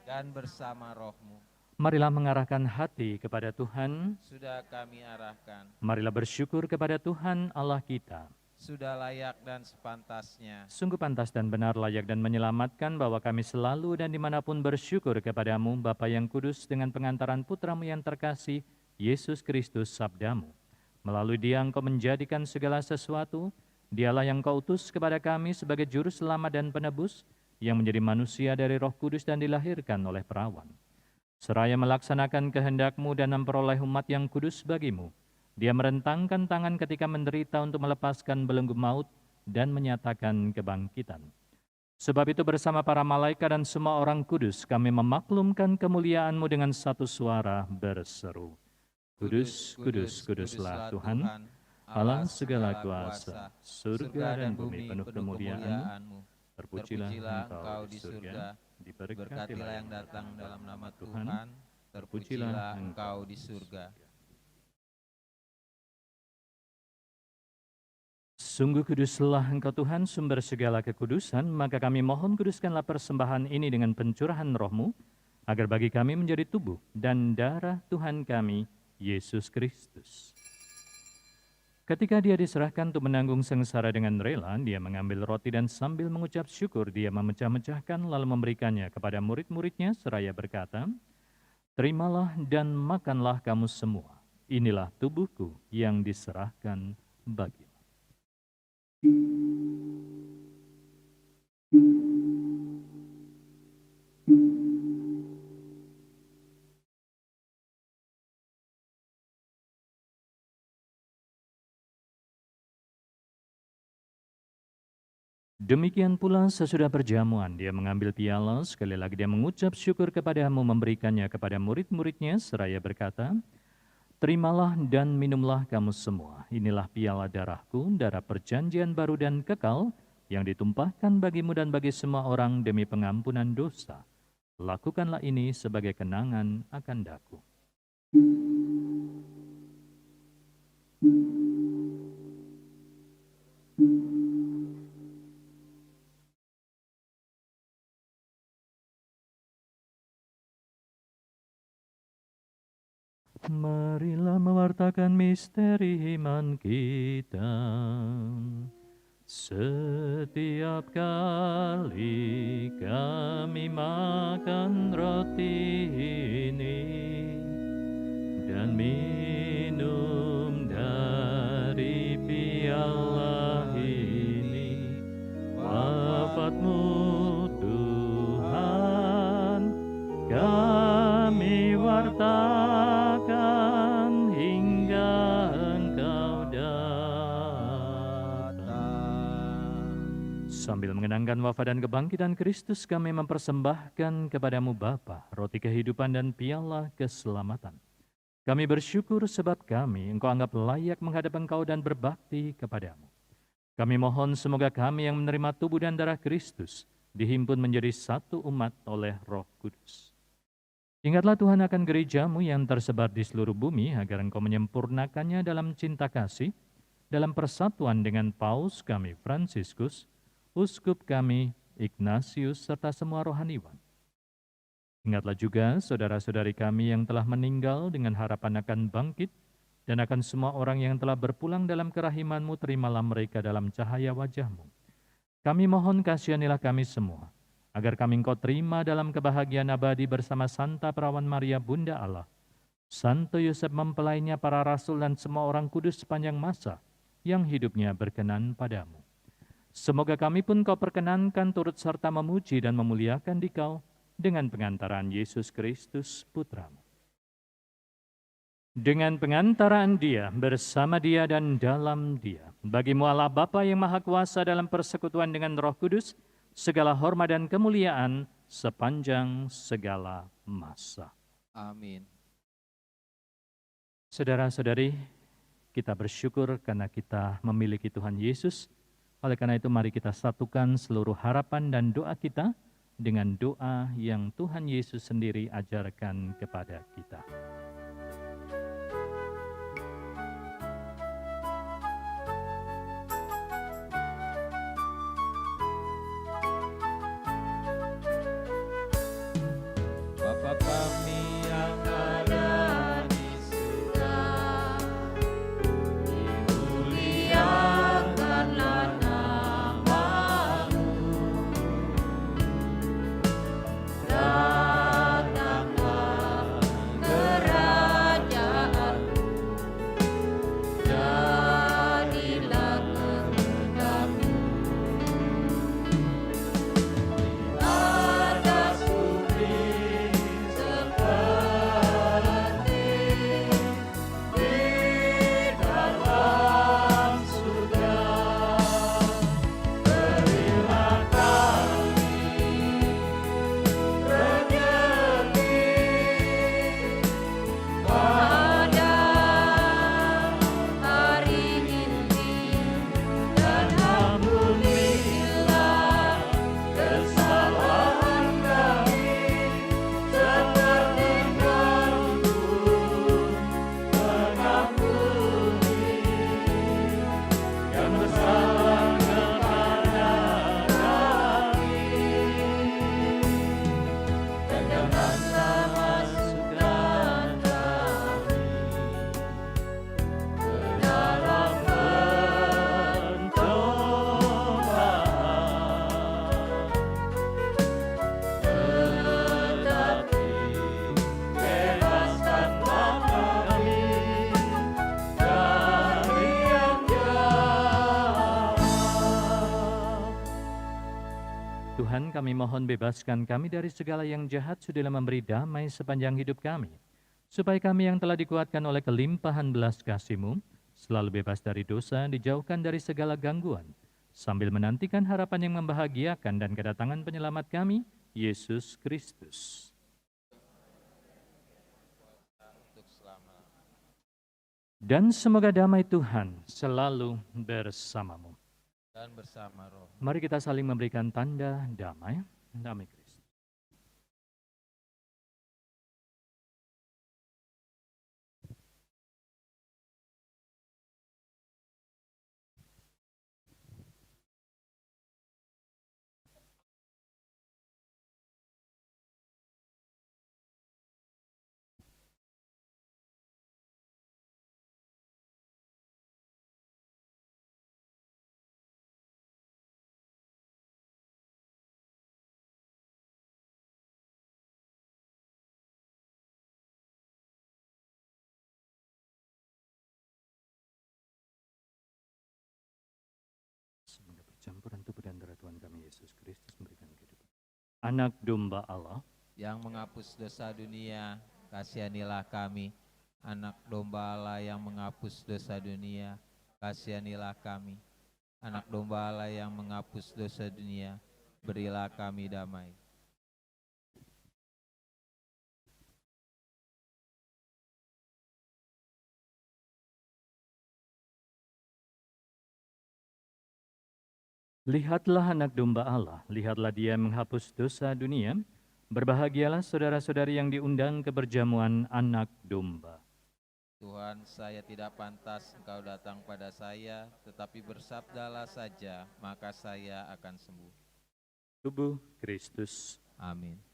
dan bersama rohmu. Marilah mengarahkan hati kepada Tuhan. Sudah kami arahkan, Marilah bersyukur kepada Tuhan Allah kita. sudah layak dan sepantasnya. Sungguh pantas dan benar, layak dan menyelamatkan bahwa kami selalu dan dimanapun bersyukur kepadamu, Bapa yang kudus, dengan pengantaran putramu yang terkasih, Yesus Kristus sabdamu. Melalui dia engkau menjadikan segala sesuatu, dialah yang kau utus kepada kami sebagai juru selamat dan penebus, yang menjadi manusia dari Roh Kudus dan dilahirkan oleh perawan. Seraya melaksanakan kehendak-Mu dan memperoleh umat yang kudus bagimu, dia merentangkan tangan ketika menderita untuk melepaskan belenggu maut dan menyatakan kebangkitan. Sebab itu bersama para malaikat dan semua orang kudus, kami memaklumkan kemuliaan-Mu dengan satu suara berseru. Kudus, kudus, kuduslah Tuhan, Allah segala kuasa, surga dan bumi penuh kemuliaan-Mu. Terpujilah Engkau di surga, diberkatilah yang datang dalam nama Tuhan, terpujilah Engkau di surga. Sungguh kuduslah Engkau Tuhan, sumber segala kekudusan, maka kami mohon kuduskanlah persembahan ini dengan pencurahan roh-Mu, agar bagi kami menjadi tubuh dan darah Tuhan kami, Yesus Kristus. Ketika dia diserahkan untuk menanggung sengsara dengan rela, dia mengambil roti dan sambil mengucap syukur, dia memecah-mecahkan lalu memberikannya kepada murid-muridnya seraya berkata, "Terimalah dan makanlah kamu semua. Inilah tubuhku yang diserahkan bagimu." Demikian pula sesudah perjamuan, dia mengambil piala, sekali lagi dia mengucap syukur kepadamu, memberikannya kepada murid-muridnya, seraya berkata, "Terimalah dan minumlah kamu semua. Inilah piala darahku, darah perjanjian baru dan kekal, yang ditumpahkan bagimu dan bagi semua orang demi pengampunan dosa. Lakukanlah ini sebagai kenangan akan daku." Marilah mewartakan misteri iman kita. Setiap kali kami makan roti ini dan minum dari piala ini, wafat-Mu Tuhan kami wartakan hingga Engkau datang. Sambil mengenangkan wafat dan kebangkitan Kristus, kami mempersembahkan kepadamu Bapa, roti kehidupan dan piala keselamatan. Kami bersyukur sebab kami Engkau anggap layak menghadap Engkau dan berbakti kepadamu. Kami mohon semoga kami yang menerima tubuh dan darah Kristus dihimpun menjadi satu umat oleh Roh Kudus. Ingatlah Tuhan akan gereja-Mu yang tersebar di seluruh bumi, agar Engkau menyempurnakannya dalam cinta kasih, dalam persatuan dengan Paus kami Fransiskus, Uskup kami Ignatius, serta semua rohaniwan. Ingatlah juga saudara-saudari kami yang telah meninggal dengan harapan akan bangkit, dan akan semua orang yang telah berpulang dalam kerahiman-Mu, terimalah mereka dalam cahaya wajah-Mu. Kami mohon kasihanilah kami semua, agar kami Engkau terima dalam kebahagiaan abadi bersama Santa Perawan Maria Bunda Allah, Santo Yosef mempelainya, para rasul dan semua orang kudus sepanjang masa yang hidupnya berkenan padamu. Semoga kami pun Kau perkenankan turut serta memuji dan memuliakan Dikau dengan pengantaran Yesus Kristus Putra-Mu. Dengan pengantaraan Dia, bersama Dia dan dalam Dia, bagi-Mu Allah Bapa yang Maha Kuasa dalam persekutuan dengan Roh Kudus, segala hormat dan kemuliaan sepanjang segala masa. Amin. Saudara-saudari, kita bersyukur karena kita memiliki Tuhan Yesus. Oleh karena itu mari kita satukan seluruh harapan dan doa kita dengan doa yang Tuhan Yesus sendiri ajarkan kepada kita. Tuhan, kami mohon bebaskan kami dari segala yang jahat, sudilah memberi damai sepanjang hidup kami. Supaya kami yang telah dikuatkan oleh kelimpahan belas kasih-Mu, selalu bebas dari dosa, dijauhkan dari segala gangguan, sambil menantikan harapan yang membahagiakan dan kedatangan penyelamat kami, Yesus Kristus. Untuk selama-lamanya. Dan semoga damai Tuhan selalu bersamamu. Dan bersama roh. Mari kita saling memberikan tanda damai. Damai Kristus. Semoga percampuran tubuh dan darah Tuhan kami Yesus Kristus memberikan kehidupan. Anak domba Allah, Yang menghapus dosa dunia, kasihanilah kami. Anak domba Allah yang menghapus dosa dunia, kasihanilah kami. Anak domba Allah yang menghapus dosa dunia, berilah kami damai. lihatlah anak domba Allah, lihatlah dia menghapus dosa dunia. Berbahagialah saudara-saudari yang diundang ke perjamuan anak domba. Tuhan, saya tidak pantas Engkau datang pada saya, tetapi bersabdalah saja, maka saya akan sembuh. Tubuh Kristus. Amin.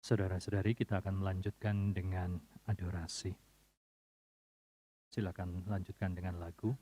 Saudara-saudari, kita akan melanjutkan dengan adorasi. Silakan lanjutkan dengan lagu.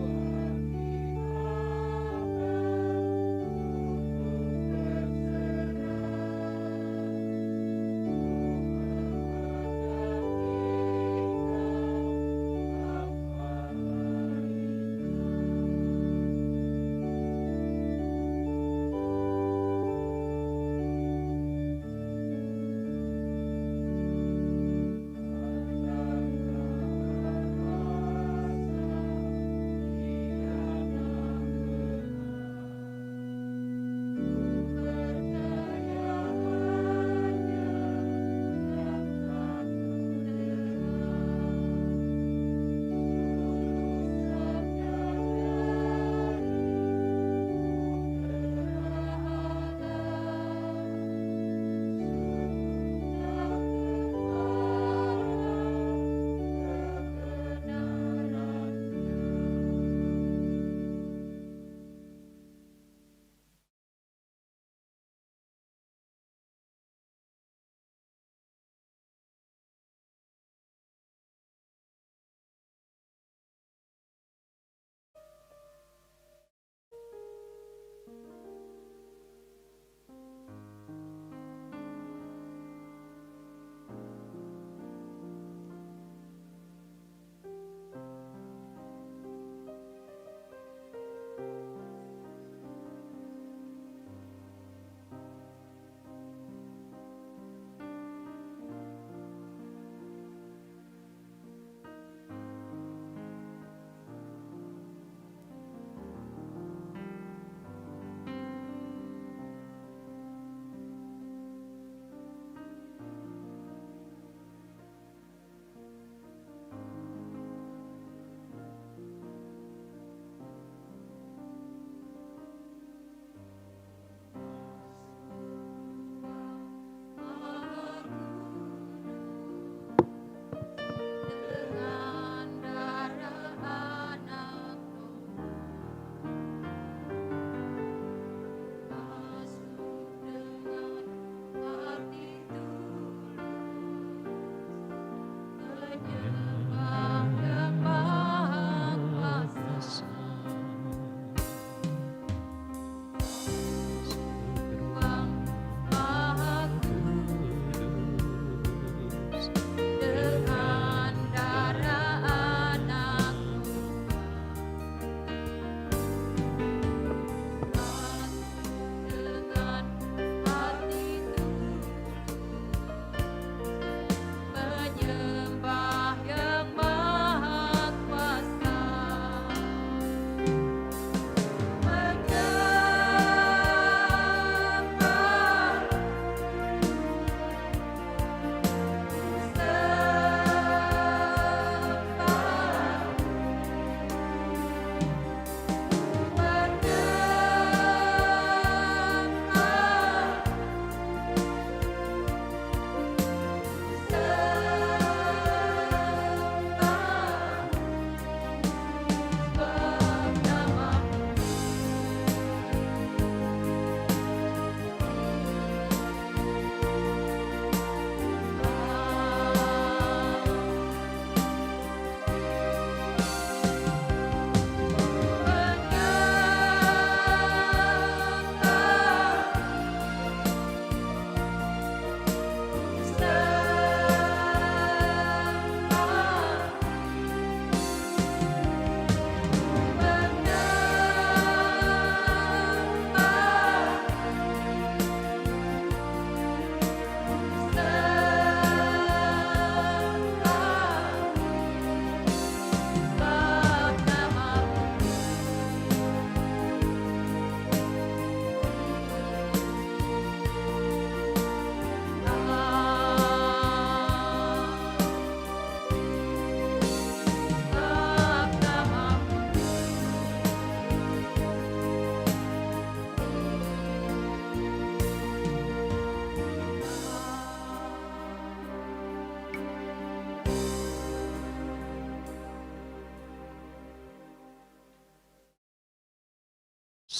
Tuhan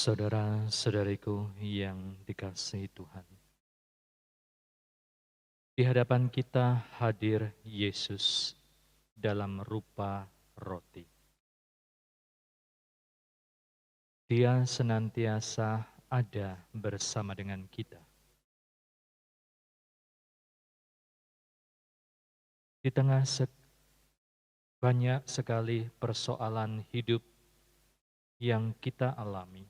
Saudara-saudariku yang dikasihi Tuhan, di hadapan kita hadir Yesus dalam rupa roti. Dia senantiasa ada bersama dengan kita. Di tengah banyak sekali persoalan hidup yang kita alami,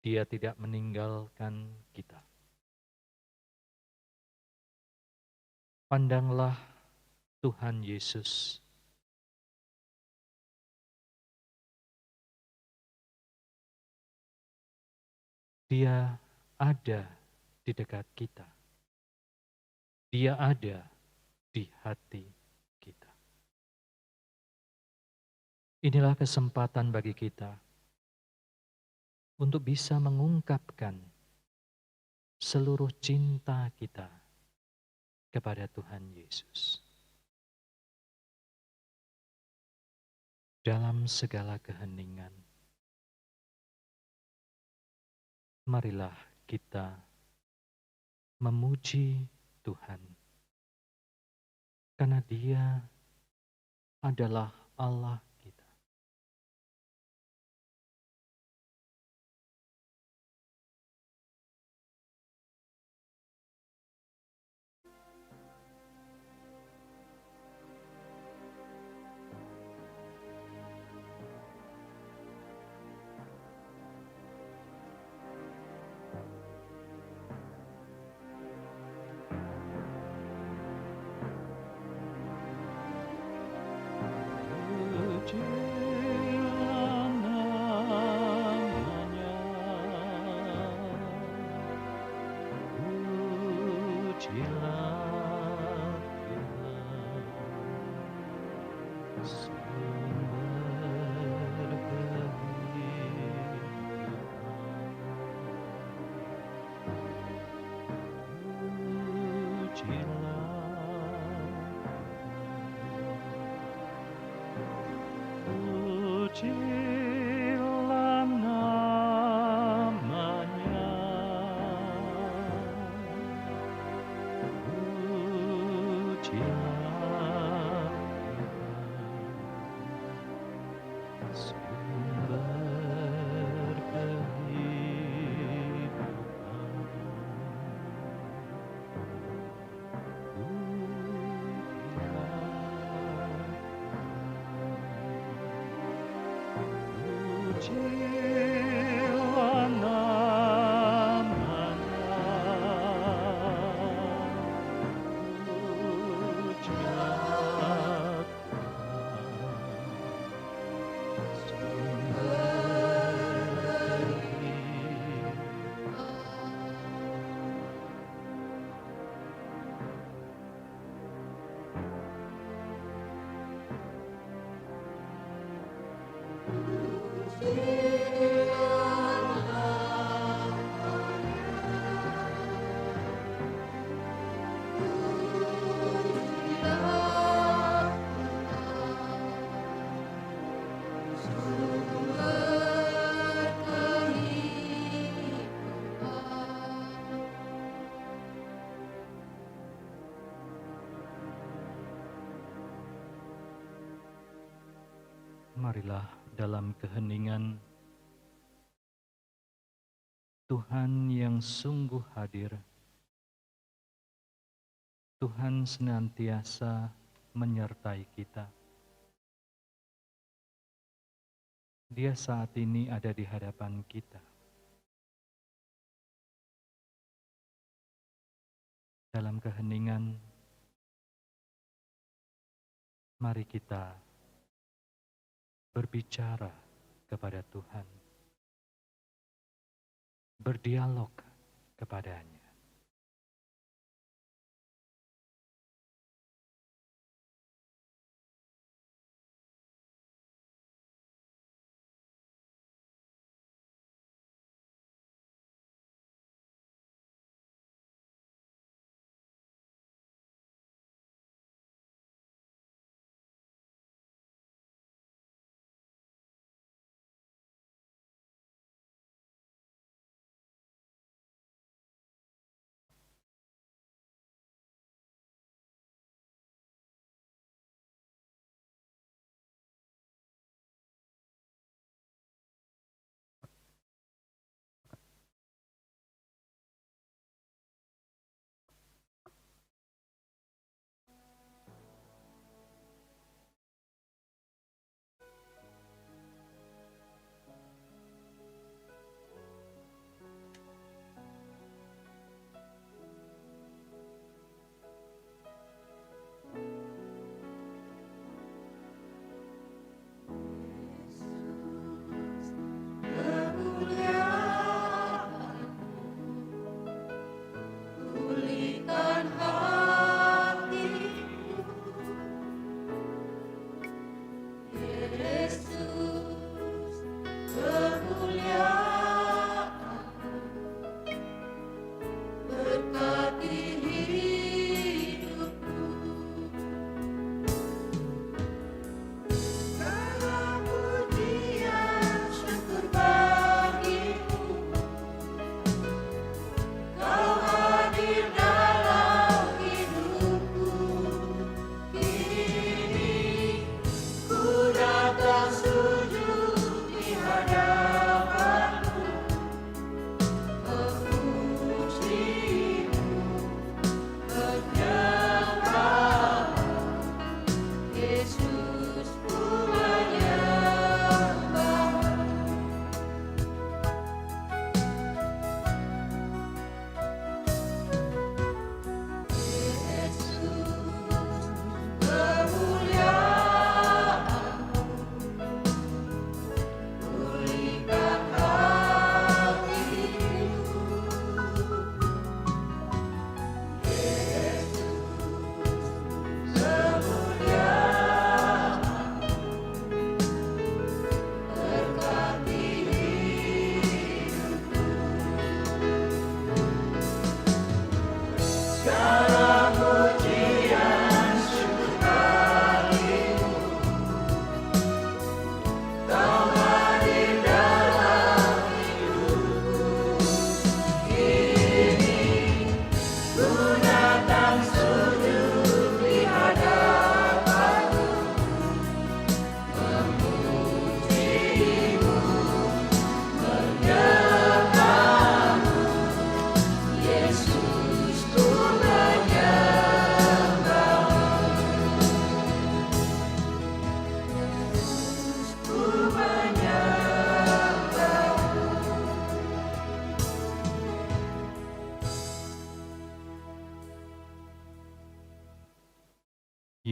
Dia tidak meninggalkan kita. Pandanglah Tuhan Yesus. Dia ada di dekat kita. Dia ada di hati kita. Inilah kesempatan bagi kita untuk bisa mengungkapkan seluruh cinta kita kepada Tuhan Yesus. Dalam segala keheningan, marilah kita memuji Tuhan, karena Dia adalah Allah kita. Pujilah namanya, pujilah Tuhan, sumber kehidupan. Pujilah namanya, pujilah Tuhan, sumber Marilah dalam keheningan Tuhan yang sungguh hadir, Tuhan senantiasa menyertai kita. Dia saat ini ada di hadapan kita. Dalam keheningan, mari kita berbicara kepada Tuhan, berdialog kepadanya.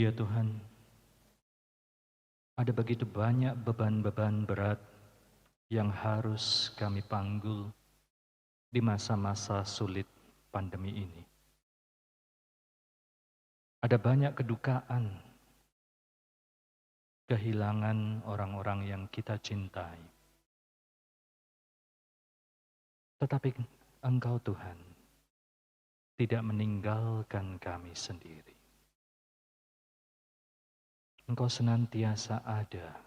Ya Tuhan, ada begitu banyak beban-beban berat yang harus kami panggul di masa-masa sulit pandemi ini. Ada banyak kedukaan, kehilangan orang-orang yang kita cintai. Tetapi Engkau Tuhan tidak meninggalkan kami sendiri. Engkau senantiasa ada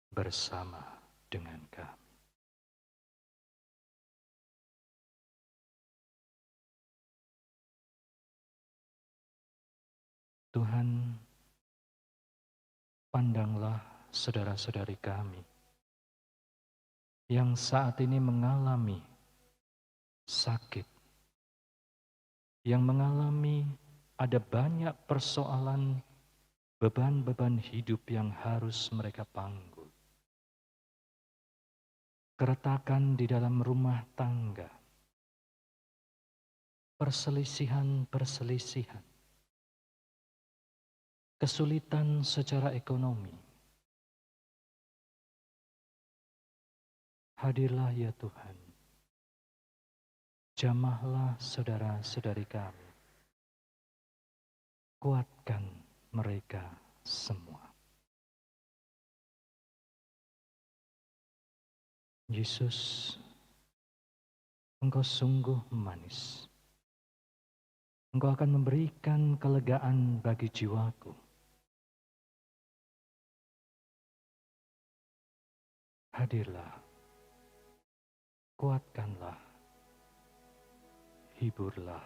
bersama dengan kami. Tuhan, pandanglah saudara-saudari kami yang saat ini mengalami sakit, yang mengalami ada banyak persoalan, beban-beban hidup yang harus mereka panggul. Keretakan di dalam rumah tangga, perselisihan-perselisihan, kesulitan secara ekonomi. Hadirlah ya Tuhan, jamahlah saudara-saudari kami, kuatkan mereka semua. Yesus, Engkau sungguh manis. Engkau akan memberikan kelegaan bagi jiwaku. Hadirlah, kuatkanlah, hiburlah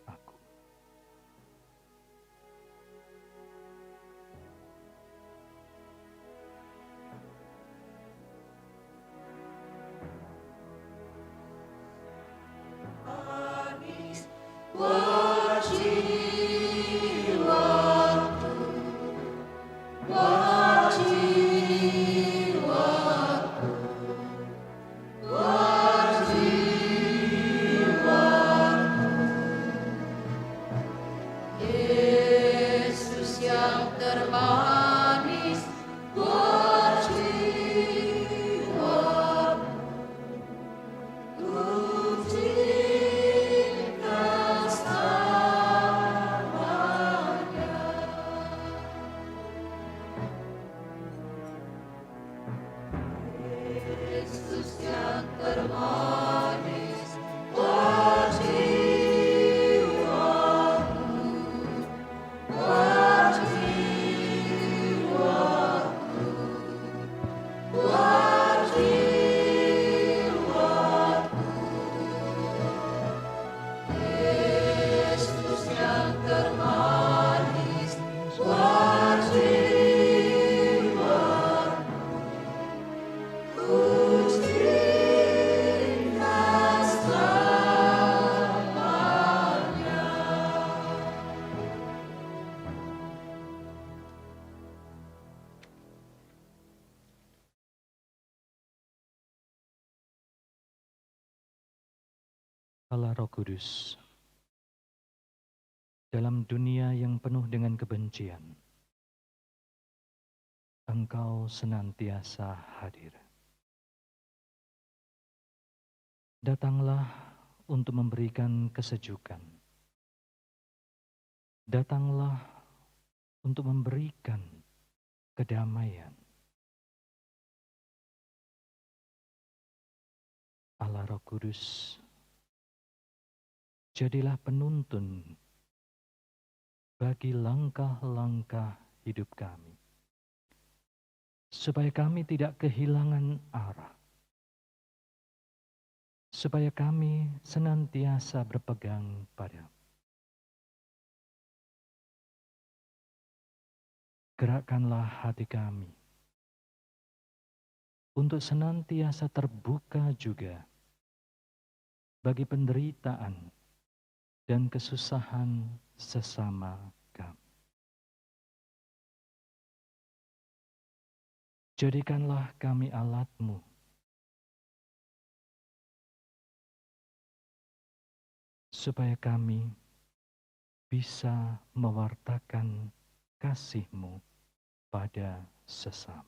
aku. Allah Roh Kudus, dalam dunia yang penuh dengan kebencian, Engkau senantiasa hadir. Datanglah untuk memberikan kesejukan. Datanglah untuk memberikan kedamaian. Allah Roh Kudus, jadilah penuntun bagi langkah-langkah hidup kami, supaya kami tidak kehilangan arah, supaya kami senantiasa berpegang pada. Gerakkanlah hati kami untuk senantiasa terbuka juga bagi penderitaan dan kesusahan sesama kami. Jadikanlah kami alat-Mu supaya kami bisa mewartakan kasih-Mu pada sesama.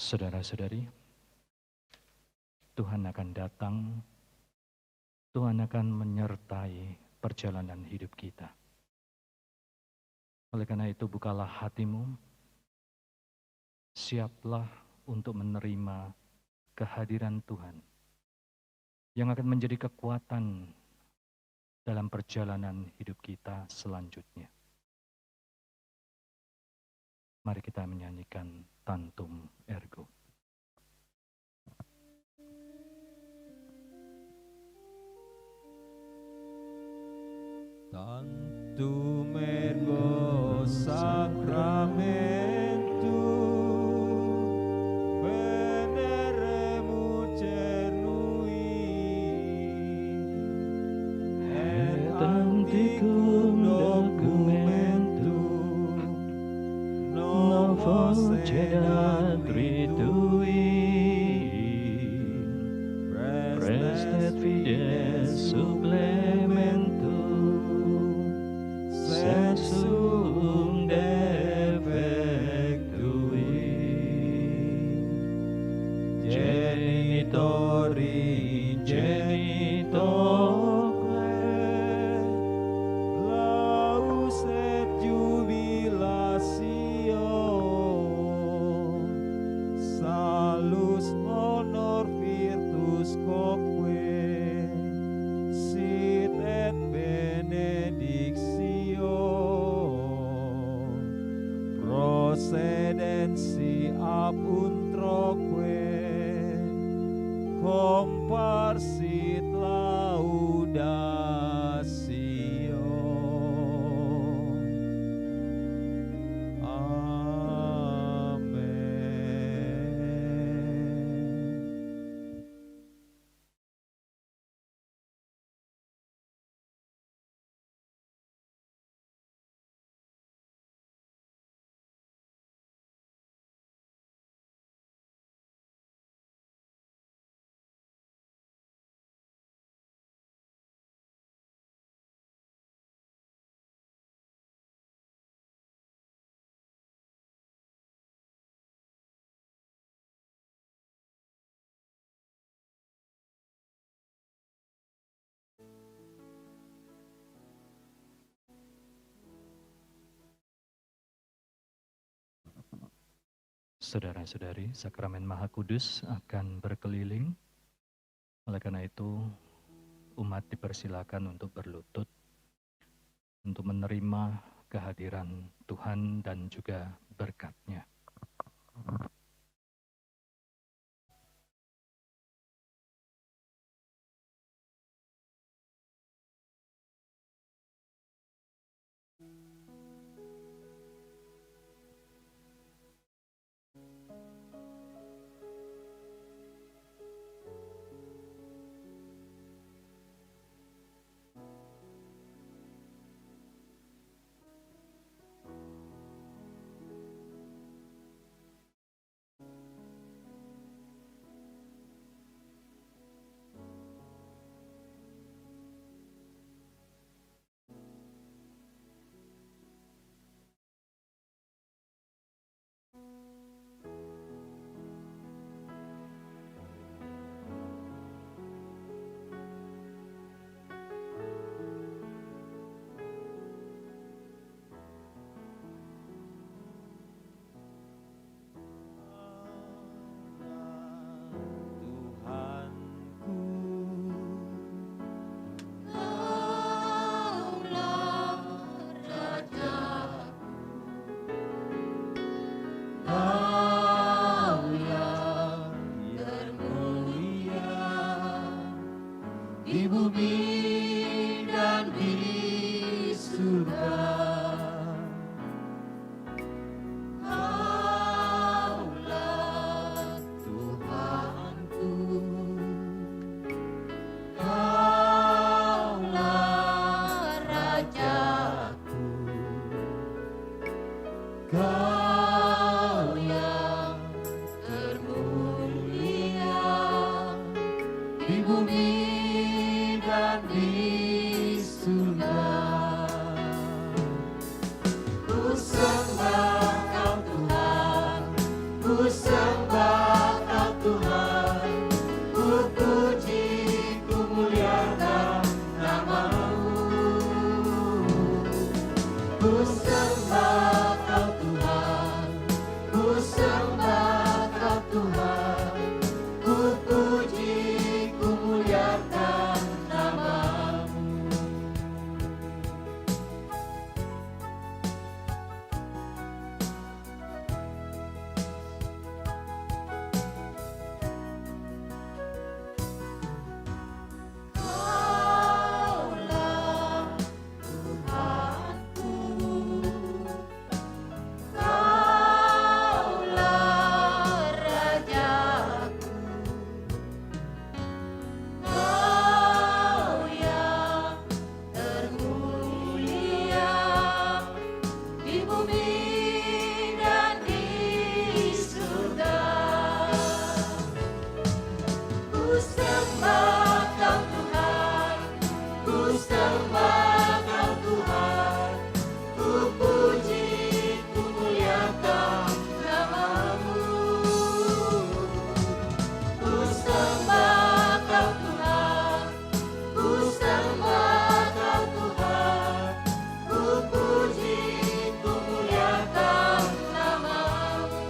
Saudara-saudari, Tuhan akan datang, Tuhan akan menyertai perjalanan hidup kita. Oleh karena itu, bukalah hatimu, siaplah untuk menerima kehadiran Tuhan yang akan menjadi kekuatan dalam perjalanan hidup kita selanjutnya. Mari kita menyanyikan Tantum Ergo. Tantum ergo sacramentum veneremur cernui et antiquum documentum novos cedat ritui prestet fides supplementum sensum defectui. Saudara-saudari, sakramen Maha Kudus akan berkeliling. Oleh karena itu, umat dipersilakan untuk berlutut, untuk menerima kehadiran Tuhan dan juga berkat-Nya. Di bumi dan di surga, Kaulah Tuhanku, Kaulah Rajaku, Kau yang termulia di bumi dan di surga. Ku sembah Kau Tuhan, ku sembah Kau Tuhan, ku puji, ku muliakan nama-Mu. Ku sembah Kau Tuhan, ku sembah Kau Tuhan, ku puji, ku muliakan nama-Mu. Kaulah Tuhanku, Kaulah Rajaku, Kau yang termulia di bumi dan di surga. Ku sembah Kau Tuhan, ku sembah Kau Tuhan, ku puji, ku muliakan nama-Mu. Ku sembah Kau Tuhan, ku sembah Kau Tuhan, ku puji, ku muliakan nama-Mu.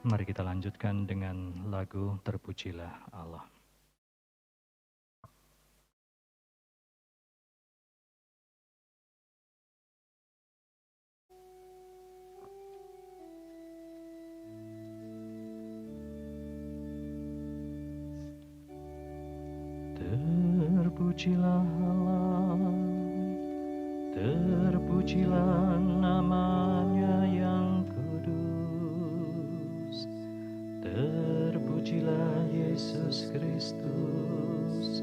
Mari kita lanjutkan dengan lagu Terpujilah Allah. Terpujilah Allah, terpujilah namanya yang kudus, terpujilah Yesus Kristus,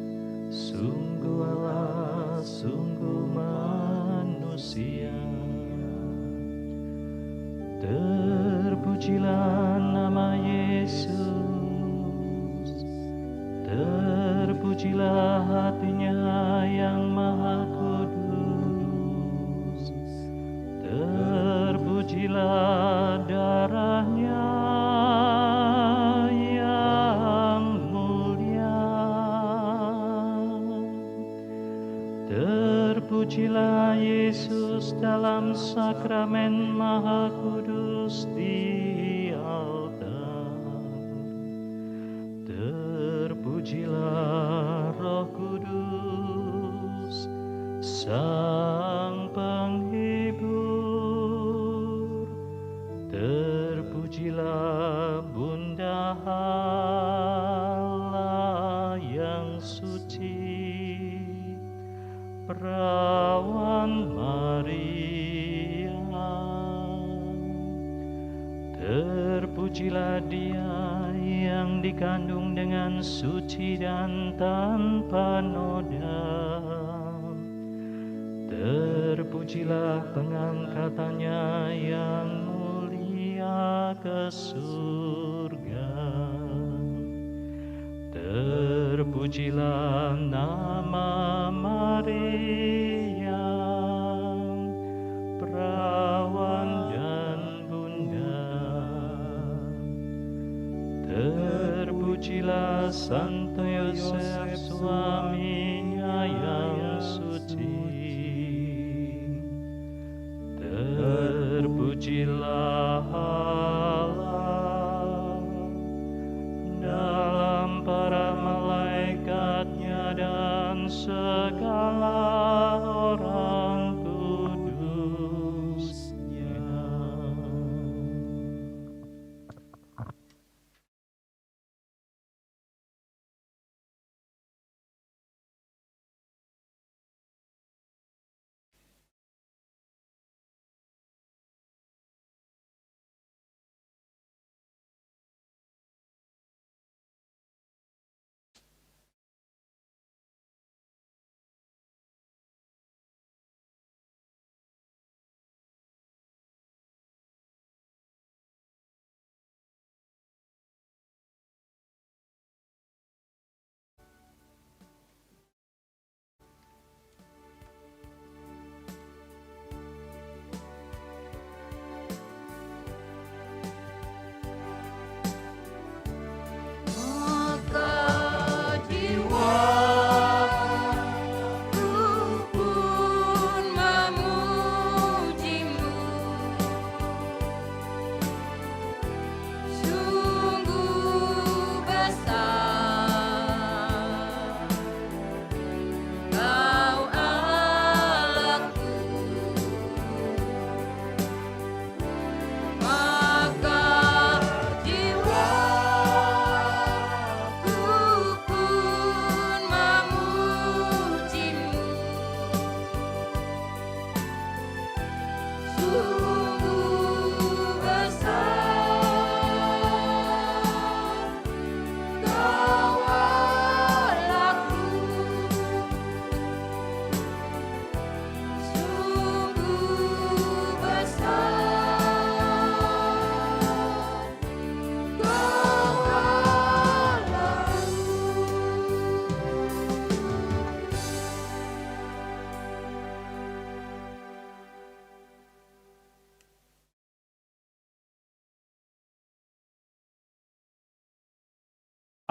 sungguh Allah, sungguh manusia. Terpujilah nama Yesus, terpujilah hatinya yang maha kudus, terpujilah darahnya yang mulia, terpujilah Yesus dalam sakramen maha kudus di altar. Terpujilah Roh Kudus, Sang Penghibur. Terpujilah Bunda Allah yang suci, Perawan Maria. Terpujilah Dia yang dikandung dengan suci dan tanpa noda. Terpujilah pengangkatannya yang mulia ke surga. Terpujilah nama Maria, perawan dan bunda. Terpujilah Santo Yosef suaminya yang suci. Terpujilah Allah dalam para malaikatnya dan segala orang kudusnya.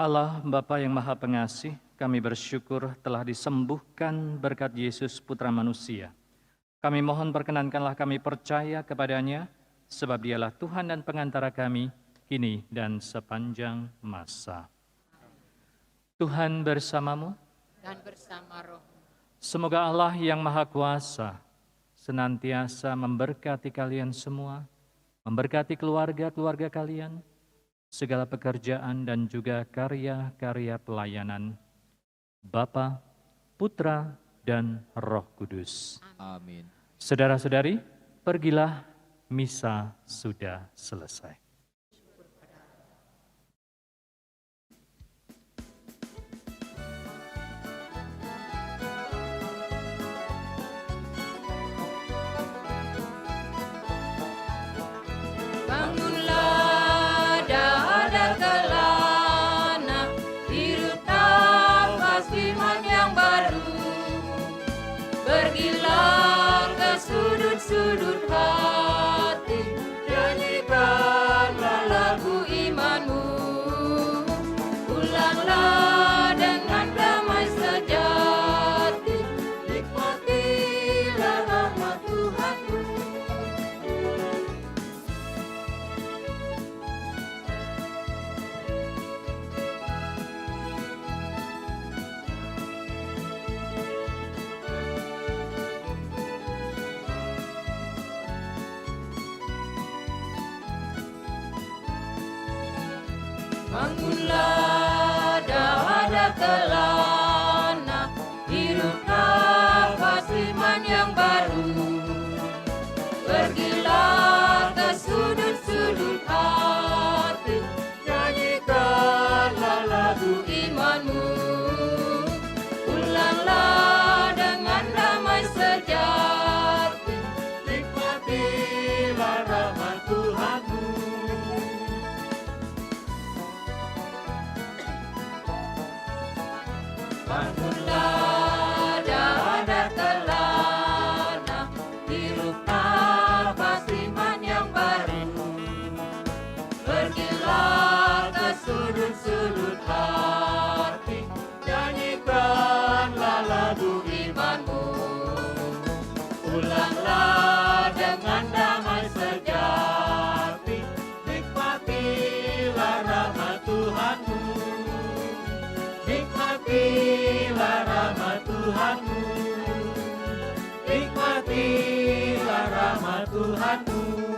Allah Bapa yang Maha Pengasih, kami bersyukur telah disembuhkan berkat Yesus Putra Manusia. Kami mohon perkenankanlah kami percaya kepadanya, sebab dialah Tuhan dan pengantara kami, kini dan sepanjang masa. Tuhan bersamamu, Dan bersama roh. semoga Allah yang Maha Kuasa senantiasa memberkati kalian semua, memberkati keluarga-keluarga kalian, segala pekerjaan dan juga karya-karya pelayanan, Bapa, Putra, dan Roh Kudus. Amin. Saudara-saudari, pergilah, misa sudah selesai. Bangunlah dada kelana, hirup nafas iman yang baru. Pergilah ke sudut-sudut hati, nyanyikanlah lagu imanmu. Pulanglah dengan damai sejati, nikmatilah rahmat Tuhanmu. Bangunlah dada kelana, hirup nafas iman yang baru. Pergilah ke sudut-sudut hati, nyanyikanlah lagu imanmu. Pulanglah dengan damai sejati, nikmatilah rahmat Tuhanmu. Bangunlah dada kelana, hirup nafas iman yang baru. Pergilah ke sudut-sudut hati, nyanyikanlah lagu imanmu. Pulanglah dengan damai sejati, nikmatilah rahmat Tuhanmu. Nikmatilah rahmat Tuhanmu, nikmatilah rahmat Tuhanmu.